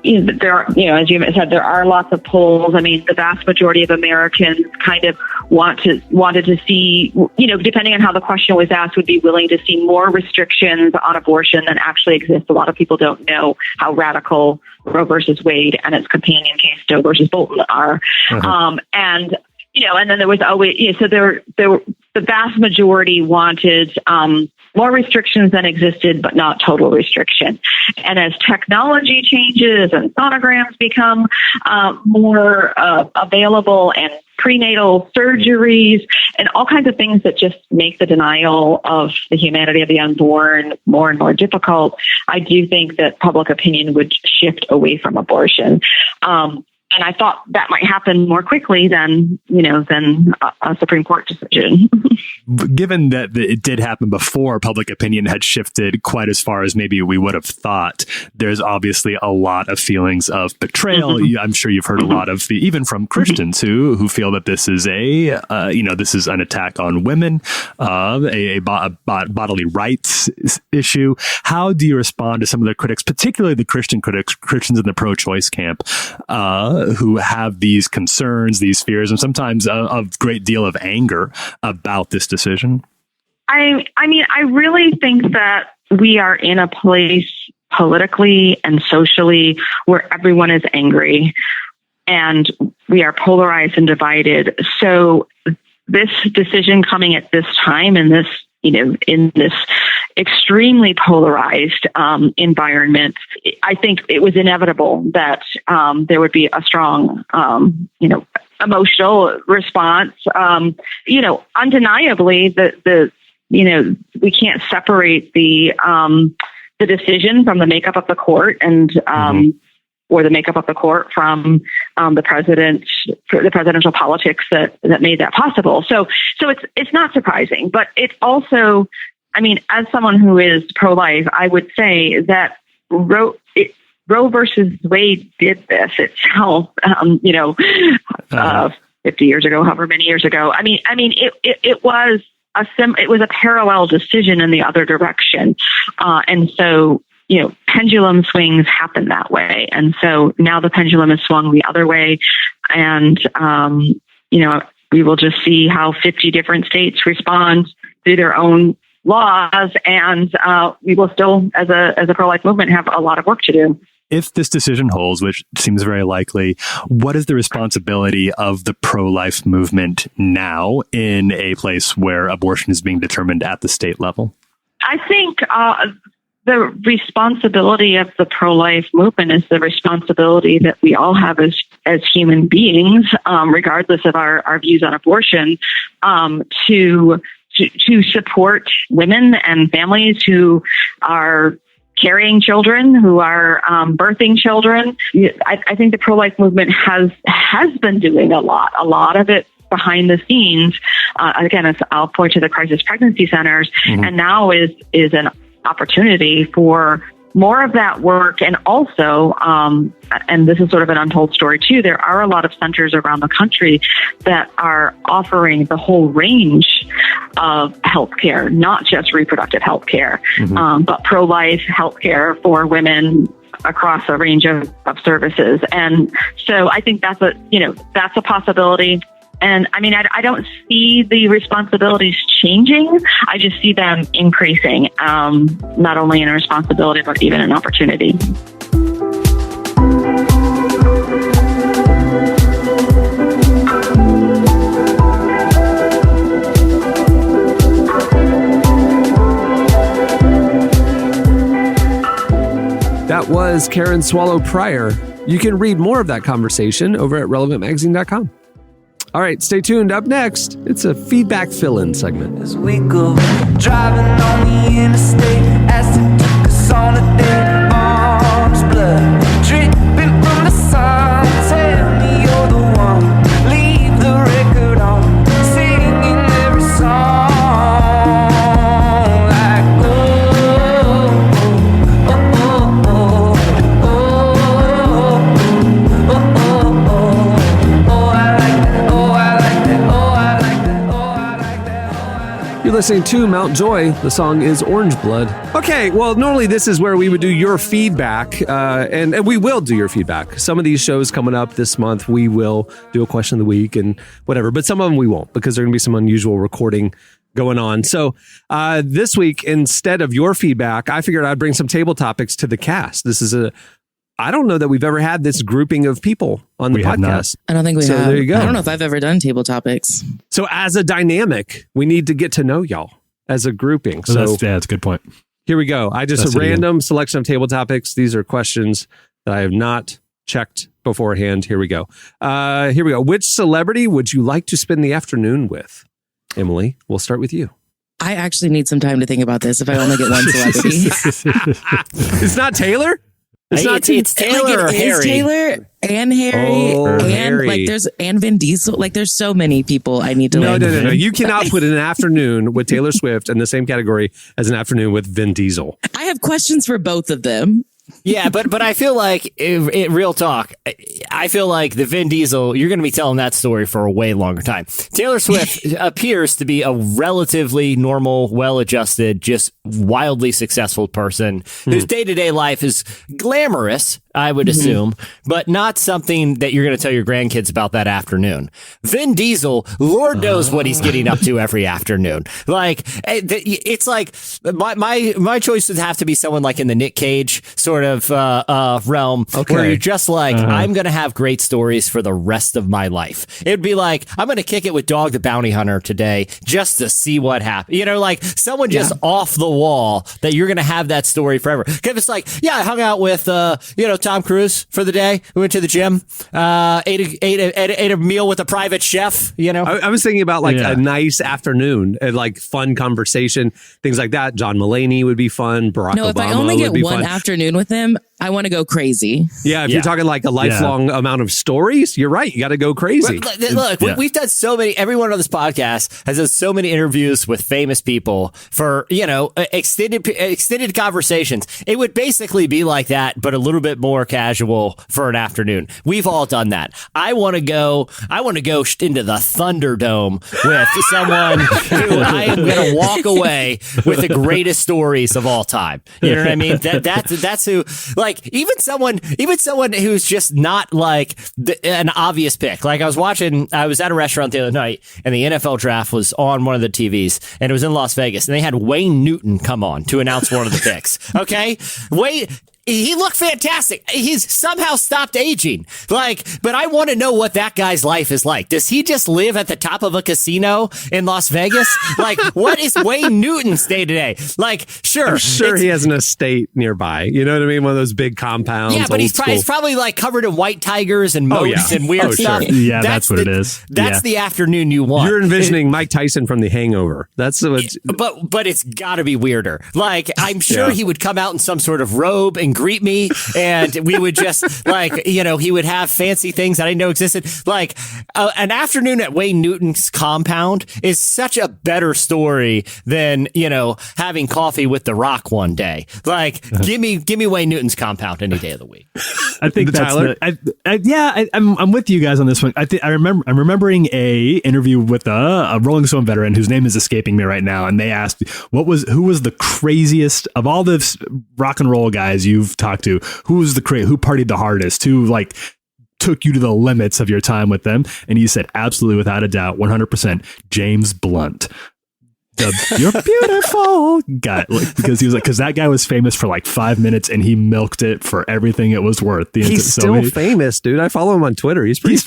There are, as you said, there are lots of polls. I mean, the vast majority of Americans kind of wanted to see, depending on how the question was asked, would be willing to see more restrictions on abortion than actually exist. A lot of people don't know how radical Roe versus Wade and its companion case Doe versus Bolton are. And then there was always, so the vast majority wanted more restrictions than existed, but not total restriction. And as technology changes and sonograms become more available, and prenatal surgeries and all kinds of things that just make the denial of the humanity of the unborn more and more difficult, I do think that public opinion would shift away from abortion. And I thought that might happen more quickly than a Supreme Court decision. Given that it did happen before public opinion had shifted quite as far as maybe we would have thought, there's obviously a lot of feelings of betrayal. I'm sure you've heard a lot of even from Christians who feel that this is this is an attack on women, a bodily rights issue. How do you respond to some of the critics, particularly the Christians in the pro-choice camp, who have these concerns, these fears, and sometimes a great deal of anger about this decision? I mean, I really think that we are in a place politically and socially where everyone is angry and we are polarized and divided. So this decision coming at this time in this, in this extremely polarized environment, I think it was inevitable that there would be a strong, emotional response. Undeniably, we can't separate the decision from the makeup of the court and or the makeup of the court from the presidential politics that made that possible. So it's not surprising, but it's also, I mean, as someone who is pro-life, I would say that Roe versus Wade did this itself, 50 years ago, however many years ago. I mean, it was a parallel decision in the other direction. And so, pendulum swings happen that way. And so now the pendulum is swung the other way. And, we will just see how 50 different states respond through their own laws. And we will still, as a pro-life movement, have a lot of work to do. If this decision holds, which seems very likely, what is the responsibility of the pro-life movement now in a place where abortion is being determined at the state level? I think the responsibility of the pro-life movement is the responsibility that we all have as human beings, regardless of our views on abortion, to support women and families who are carrying children, who are birthing children. I think the pro-life movement has been doing a lot of it behind the scenes. Again, I'll point to the crisis pregnancy centers, and now is an opportunity for more of that work. And also, and this is sort of an untold story too, there are a lot of centers around the country that are offering the whole range of healthcare, not just reproductive healthcare, but pro-life healthcare for women across a range of services. And so I think that's a possibility. And I mean, I don't see the responsibilities changing. I just see them increasing, not only in a responsibility, but even an opportunity. That was Karen Swallow Pryor. You can read more of that conversation over at relevantmagazine.com. All right, stay tuned. Up next, it's a feedback fill-in segment. As we go driving on the interstate, as it took us on a day, arms blood dripping from the sun. Tell me you're the one, leave the record on, singing every song like You're listening to Mount Joy. The song is Orange Blood. Okay, well, normally this is where we would do your feedback, and we will do your feedback. Some of these shows coming up this month, we will do a question of the week and whatever, but some of them we won't because there are going to be some unusual recording going on. So this week, instead of your feedback, I figured I'd bring some table topics to the cast. This is I don't know that we've ever had this grouping of people on the podcast. I don't think we have. There you go. I don't know if I've ever done table topics. So as a dynamic, we need to get to know y'all as a grouping. So that's a good point. Here we go. That's a random selection of table topics. These are questions that I have not checked beforehand. Here we go. Which celebrity would you like to spend the afternoon with? Emily, we'll start with you. I actually need some time to think about this if I only get one celebrity. It's not Taylor? It's Taylor or Harry. Taylor and Harry and Harry. And Vin Diesel. Like there's so many people I need to No. You cannot put an afternoon with Taylor Swift in the same category as an afternoon with Vin Diesel. I have questions for both of them. Yeah, but I feel like, real talk, I feel like the Vin Diesel, you're going to be telling that story for a way longer time. Taylor Swift appears to be a relatively normal, well-adjusted, just wildly successful person whose day-to-day life is glamorous, I would assume, but not something that you're going to tell your grandkids about that afternoon. Vin Diesel, Lord knows what he's getting up to every afternoon. Like, it's like my choice would have to be someone like in the Nick Cage sort of realm, where you're just like, I'm going to have great stories for the rest of my life. It would be like, I'm going to kick it with Dog the Bounty Hunter today just to see what happens. You know, like someone just off the wall that you're going to have that story forever. Because it's like, yeah, I hung out with, Tom Cruise for the day. We went to the gym, ate a meal with a private chef, you know. I was thinking about like a nice afternoon and like fun conversation, things like that. John Mulaney would be fun. Barack Obama if I only get would be one fun. afternoon with him, I want to go crazy. Yeah, if you're talking like a lifelong amount of stories, you're right. You got to go crazy. Look, we've done so many. Everyone on this podcast has done so many interviews with famous people for extended conversations. It would basically be like that, but a little bit more casual for an afternoon. We've all done that. I want to go into the Thunderdome with someone who I am going to walk away with the greatest stories of all time. You know what I mean? That's who. Like even someone who's just not like an obvious pick. Like I was at a restaurant the other night and the NFL draft was on one of the TVs and it was in Las Vegas and they had Wayne Newton come on to announce one of the picks. Okay. He looked fantastic. He's somehow stopped aging. But I want to know what that guy's life is like. Does he just live at the top of a casino in Las Vegas? What is Wayne Newton's day to day? Sure. I'm sure he has an estate nearby. You know what I mean? One of those big compounds. Yeah, but he's probably covered in white tigers and moats and weird stuff. Sure. Yeah, that's what it is. That's the afternoon you want. You're envisioning Mike Tyson from The Hangover. That's what. But it's got to be weirder. I'm sure he would come out in some sort of robe and greet me, and we would just he would have fancy things that I didn't know existed. An afternoon at Wayne Newton's compound is such a better story than having coffee with The Rock one day. Give me Wayne Newton's compound any day of the week. I think that's I'm with you guys on this one. I'm remembering a interview with a Rolling Stone veteran whose name is escaping me right now, and they asked who was the craziest of all the rock and roll guys you've talked to, who partied the hardest, who took you to the limits of your time with them, and he said absolutely without a doubt 100% James Blunt. You're beautiful guy, because that guy was famous for 5 minutes and he milked it for everything it was worth. He's still famous, dude. I follow him on Twitter. He's pretty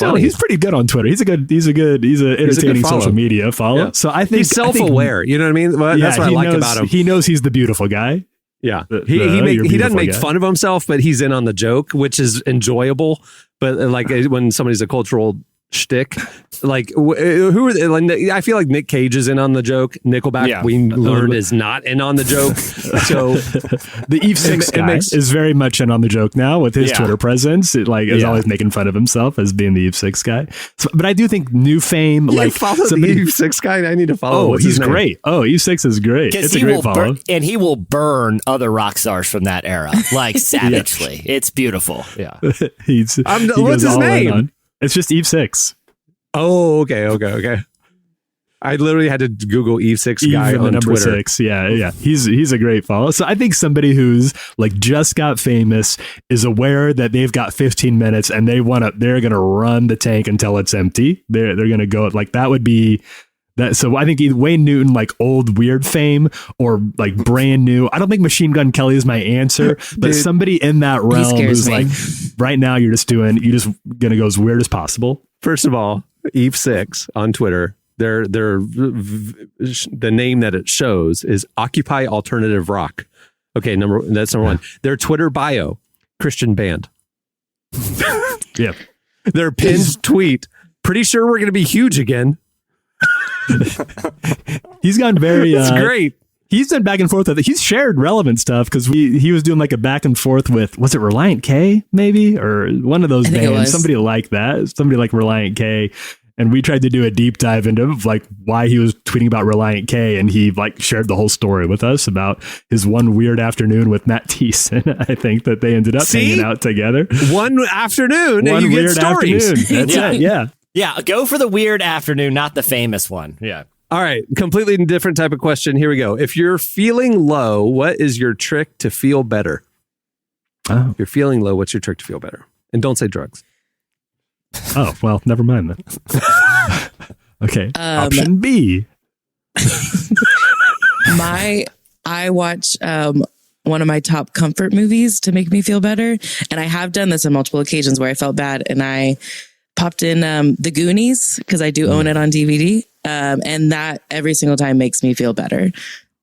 good on Twitter. He's an entertaining social media follow. Yeah. So I think he's self-aware. You know what I mean? That's what I like about him. He knows he's the beautiful guy. Yeah, he doesn't make fun of himself, but he's in on the joke, which is enjoyable. But when somebody's a cultural shtick, who are they? I feel like Nick Cage is in on the joke. Nickelback, we learned, is not in on the joke. So the Eve 6 guy is very much in on the joke now with his Twitter presence. Is always making fun of himself as being the Eve 6 guy. So, but I do think new fame, follow the Eve 6 guy. I need to follow. Oh, he's great. Oh, Eve 6 is great. It's a great follow, and he will burn other rock stars from that era savagely. It's beautiful. Yeah, what's his name? It's just Eve 6. Oh, okay. I literally had to Google Eve 6 guy on number Twitter. 6. Yeah. He's a great follow. So I think somebody who's just got famous is aware that they've got 15 minutes and they're going to run the tank until it's empty. They're going to go that would be that. So I think either Wayne Newton, old weird fame, or brand new. I don't think Machine Gun Kelly is my answer, but dude, somebody in that realm who's right now you're just going to go as weird as possible. First of all, Eve 6 on Twitter, the name that it shows is Occupy Alternative Rock. Okay, that's number one. Their Twitter bio, Christian band. Yeah. Their pinned tweet, pretty sure we're going to be huge again. He's gone very... It's great. He's done back and forth with it. He's shared relevant stuff because he was doing a back and forth with, was it Reliant K maybe? Or one of those bands, somebody like that, somebody like Reliant K. And we tried to do a deep dive into why he was tweeting about Reliant K, and he shared the whole story with us about his one weird afternoon with Matt Thiessen. I think that they ended up hanging out together. One afternoon and you get stories. Afternoon. That's it. Yeah. Yeah. Go for the weird afternoon, not the famous one. Yeah. All right. Completely different type of question. Here we go. If you're feeling low, what is your trick to feel better? Oh. If you're feeling low, what's your trick to feel better? And don't say drugs. Oh, well, never mind then. Okay. Option B. I watch one of my top comfort movies to make me feel better. And I have done this on multiple occasions where I felt bad, and I popped in The Goonies because I do own it on DVD. And that every single time makes me feel better.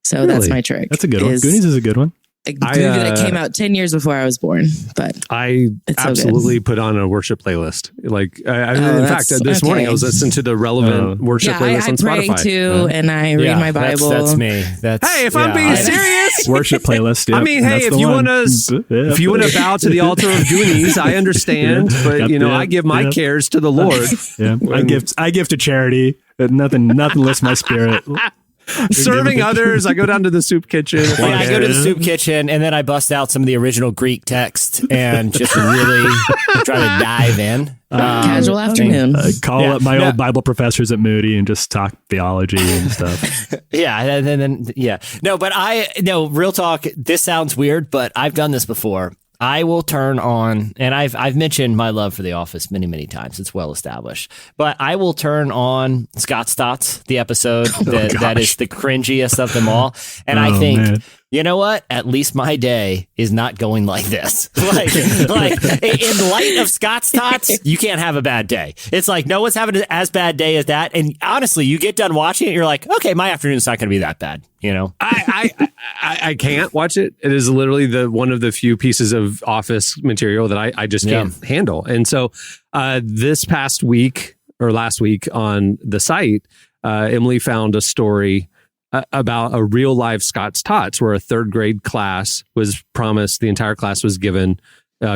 So that's my trick. That's a good one. Goonies is a good one. a movie that came out 10 years before I was born, but I absolutely put on a worship playlist. Like, in fact, this morning I was listening to the relevant worship playlist on Spotify. I pray too, and I read my Bible. That's me. Hey, if I'm being serious, worship playlist. Yep, I mean, hey, if you want to bow to the altar of Goonies, I understand, but I give my cares to the Lord. Yeah, I give to charity. Nothing lifts my spirit. Serving others, I go down to the soup kitchen. I go to the soup kitchen and then I bust out some of the original Greek text and just really try to dive in. Casual afternoon. Call up my old Bible professors at Moody and just talk theology and stuff. No, but real talk. This sounds weird, but I've done this before. I will turn on, and I've mentioned my love for The Office many, many times. It's well established. But I will turn on Scott's Tots, the episode that is the cringiest of them all. And I think, man, you know what? At least my day is not going like this. Like in light of Scott's Tots, you can't have a bad day. It's like no one's having as bad day as that. And honestly, you get done watching it, you're like, okay, my afternoon's not going to be that bad. I can't watch it. It is literally one of the few pieces of Office material that I just can't handle. And so this past week or last week on the site, Emily found a story about a real live Scott's Tots where a third grade class was promised, the entire class was given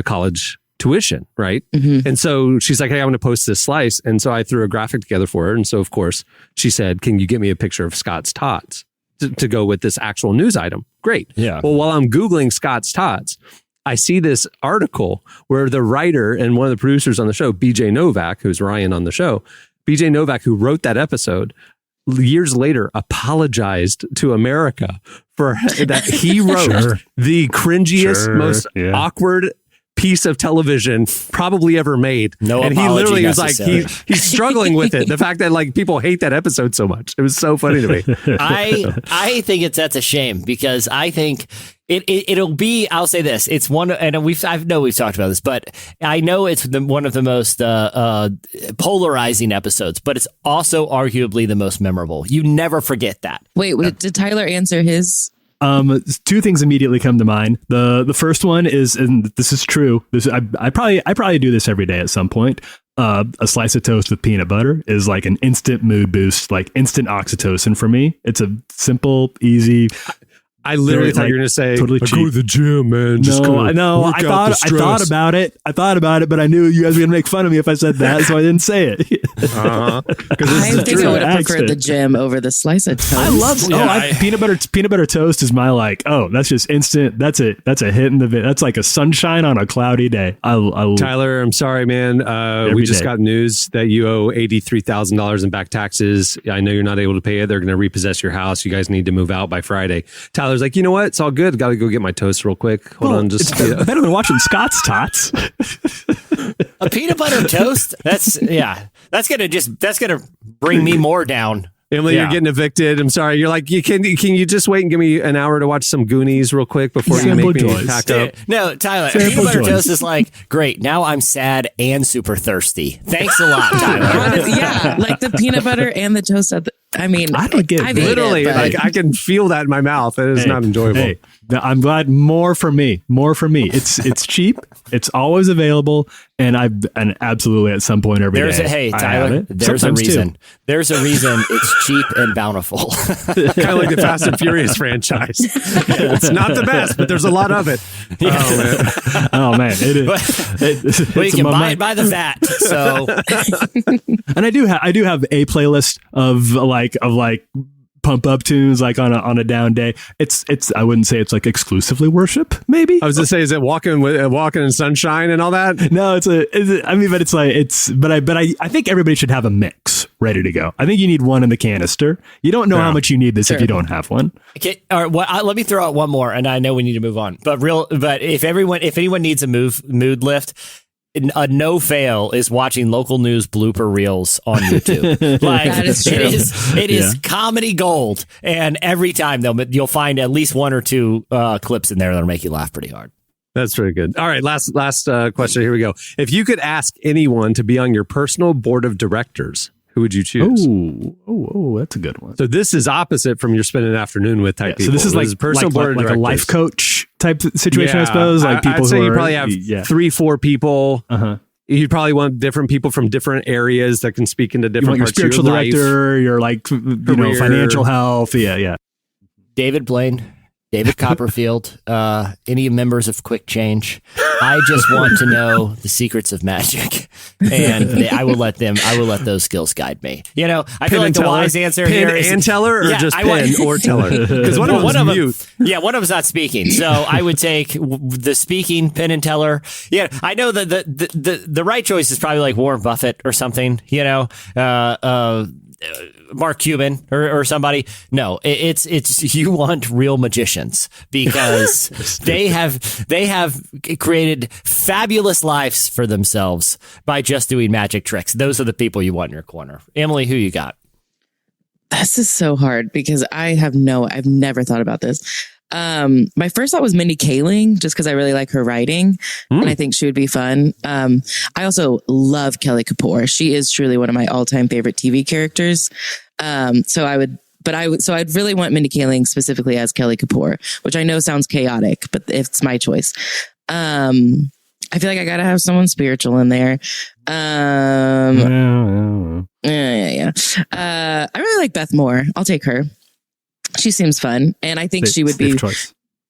college tuition, right? Mm-hmm. And so she's like, hey, I'm going to post this slice. And so I threw a graphic together for her. And so, of course, she said, can you get me a picture of Scott's Tots to go with this actual news item? Great. Yeah. Well, while I'm Googling Scott's Tots, I see this article where the writer and one of the producers on the show, BJ Novak, who's Ryan on the show, BJ Novak, who wrote that episode, years later apologized to America for that he wrote the cringiest, most awkward piece of television probably ever made. No, and he literally was like, he's struggling with it. The fact that like people hate that episode so much. It was so funny to me. I think that's a shame because I think it'll be, I'll say this, it's one, and I know we've talked about this, but I know it's one of the most polarizing episodes, but it's also arguably the most memorable. You never forget that. Wait, did Tyler answer his? Two things immediately come to mind. The first one is, and this is true. I probably do this every day at some point. A slice of toast with peanut butter is like an instant mood boost, like instant oxytocin for me. It's a simple, easy. I literally thought you were going to say, totally I go to the gym, man. Just I thought about it, but I knew you guys were going to make fun of me if I said that, so I didn't say it. I think I would have preferred the gym over the slice of toast. I love peanut butter toast is my that's just instant. That's it. That's a hit in the that's like a sunshine on a cloudy day. Tyler, I'm sorry, man. We just got news that you owe $83,000 in back taxes. I know you're not able to pay it. They're going to repossess your house. You guys need to move out by Friday. Tyler's like, you know what? It's all good. Got to go get my toast real quick. Hold on. Just better than watching Scott's Tots. A peanut butter toast? That's gonna bring me more down. Emily, you're getting evicted. I'm sorry. You're like, can you just wait and give me an hour to watch some Goonies real quick before you make me pack up? No, Tyler, peanut butter toast is like, great. Now I'm sad and super thirsty. Thanks a lot, Tyler. Yeah, like the peanut butter and the toast. I don't get it. Literally, I can feel that in my mouth. It is not enjoyable. Hey, I'm glad more for me. It's cheap. It's always available. And absolutely at some point every day. Hey, Tyler, there's a reason. Too. There's a reason it's cheap and bountiful. Kind of like the Fast and Furious franchise. It's not the best, but there's a lot of it. Yeah. Oh man, it is. Well, you can buy it by the vat. So, and I do have a playlist of pump up tunes like on a down day. It's I wouldn't say it's like exclusively worship. Maybe I was gonna say, is it walking in sunshine and all that? No, I think everybody should have a mix ready to go. I think you need one in the canister. You don't know how much you need this if you don't have one. Okay, all right. Let me throw out one more, and I know we need to move on. But if anyone needs a mood lift, a no fail is watching local news blooper reels on YouTube. Like, that is true. It is comedy gold, and every time you'll find at least one or two clips in there that'll make you laugh pretty hard. That's pretty good. All right, last question. Here we go. If you could ask anyone to be on your personal board of directors, Who would you choose? Oh, that's a good one. So this is opposite from your spend an afternoon with type people. So this is like personal board like a life coach type situation, I suppose. Like people I'd say who you are, probably have 3-4 people. You probably want different people from different areas that can speak into different parts of your life. Your spiritual director, your like financial health. Yeah. David Blaine, David Copperfield, any members of Quick Change. I just want to know the secrets of magic, and I will let those skills guide me. I feel like the wise answer here is and teller, or just pin or teller, because one of mute. Yeah, one of them's not speaking, so I would take the speaking pin and teller. Yeah, I know that the right choice is probably like Warren Buffett or something. Mark Cuban or somebody. No, it's you want real magicians, because they have created fabulous lives for themselves by just doing magic tricks. Those are the people you want in your corner. Emily, who you got? This is so hard because I've never thought about this. My first thought was Mindy Kaling, just because I really like her writing and I think she would be fun. I also love Kelly Kapoor. She is truly one of my all-time favorite TV characters. So I'd really want Mindy Kaling specifically as Kelly Kapoor, which I know sounds chaotic, but it's my choice. I feel like I gotta have someone spiritual in there. Yeah. I really like Beth Moore. I'll take her. She seems fun, and I think she would be.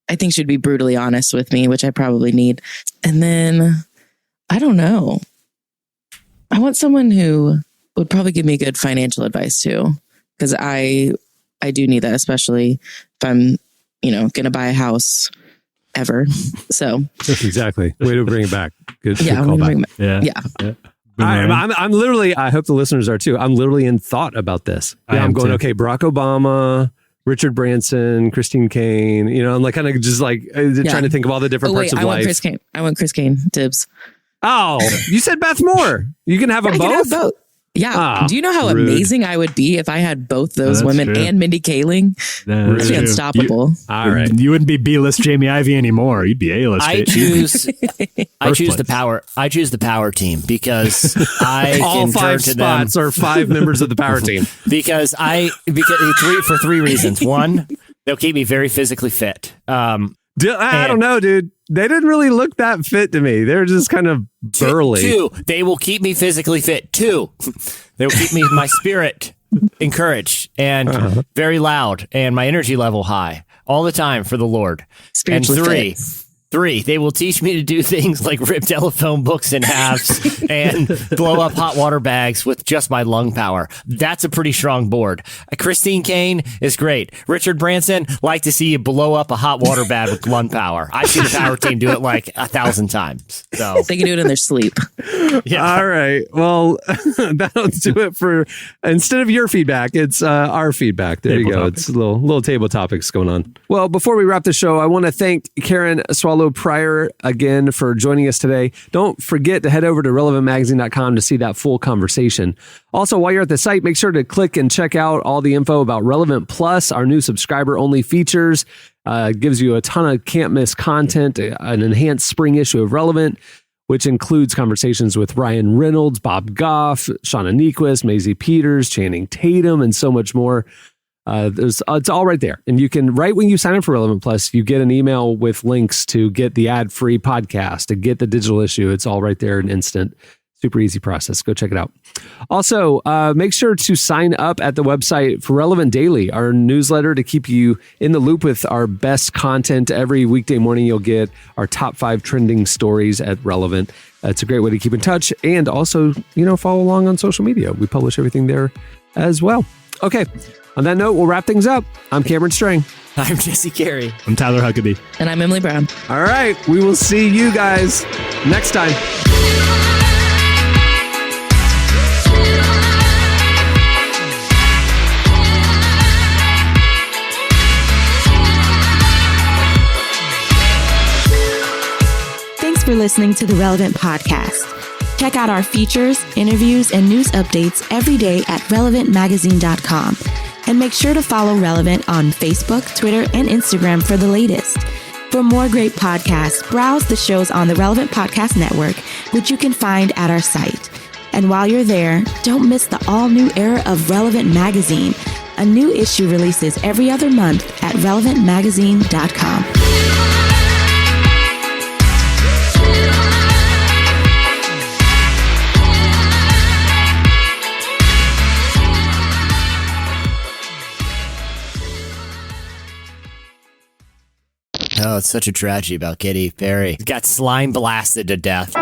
I think she'd be brutally honest with me, which I probably need. And then I don't know. I want someone who would probably give me good financial advice too, because I do need that, especially if I'm going to buy a house ever. So exactly. Way to bring it back. Good. Yeah, good callback. Yeah. I'm literally. I hope the listeners are too. I'm literally in thought about this. Yeah, I'm going. Okay, Barack Obama, Richard Branson, Christine Kane. I'm like kind of just like trying to think of all the different parts of life. I want Chris Kane. Dibs. Oh, you said Beth Moore. You can have them both. Yeah. Do you know how amazing I would be if I had both those women and Mindy Kaling? That'd be unstoppable. All right. You wouldn't be B-list Jamie Ivey anymore. You'd be A-list. I choose the power. I choose the power team because I all can 5 turn to spots them. are 5 members of the power team. because for 3 reasons. One, they'll keep me very physically fit. I don't know, dude. They didn't really look that fit to me. They're just kind of burly. 2, they will keep me physically fit. 2, they will keep my spirit encouraged and very loud and my energy level high all the time for the Lord. Spiritually and 3, they will teach me to do things like rip telephone books in halves and blow up hot water bags with just my lung power. That's a pretty strong board. Christine Kane is great. Richard Branson, like to see you blow up a hot water bag with lung power. I've seen the power team do it like 1,000 times. So they can do it in their sleep. Yeah. All right. Well, that'll do it for, instead of your feedback, it's our feedback. There you go. Topic. It's a little table topics going on. Well, before we wrap the show, I want to thank Karen Swallow Pryor again for joining us today. Don't forget to head over to relevantmagazine.com to see that full conversation. Also, while you're at the site, make sure to click and check out all the info about Relevant Plus, our new subscriber-only features. Gives you a ton of can't miss content, an enhanced spring issue of Relevant, which includes conversations with Ryan Reynolds, Bob Goff, Shauna Niequist, Maisie Peters, Channing Tatum, and so much more. It's all right there. And you can, right when you sign up for Relevant Plus, you get an email with links to get the ad-free podcast, to get the digital issue. It's all right there in instant. Super easy process. Go check it out. Also, make sure to sign up at the website for Relevant Daily, our newsletter, to keep you in the loop with our best content. Every weekday morning, you'll get our top 5 trending stories at Relevant. It's a great way to keep in touch. And also, follow along on social media. We publish everything there as well. Okay. On that note, we'll wrap things up. I'm Cameron Strang. I'm Jesse Carey. I'm Tyler Huckabee. And I'm Emily Brown. All right. We will see you guys next time. Thanks for listening to the Relevant Podcast. Check out our features, interviews, and news updates every day at relevantmagazine.com. And make sure to follow Relevant on Facebook, Twitter, and Instagram for the latest. For more great podcasts, browse the shows on the Relevant Podcast Network, which you can find at our site. And while you're there, don't miss the all-new era of Relevant Magazine. A new issue releases every other month at relevantmagazine.com. Oh, it's such a tragedy about Katy Perry. Got slime blasted to death.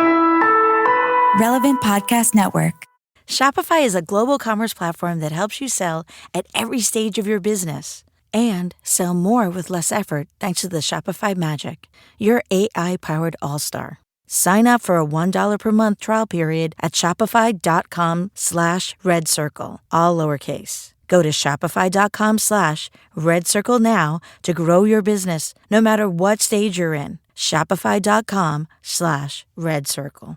Relevant Podcast Network. Shopify is a global commerce platform that helps you sell at every stage of your business and sell more with less effort thanks to the Shopify magic, your AI-powered all-star. Sign up for a $1 per month trial period at shopify.com/redcircle, all lowercase. Go to shopify.com/redcircle now to grow your business, no matter what stage you're in. Shopify.com/redcircle.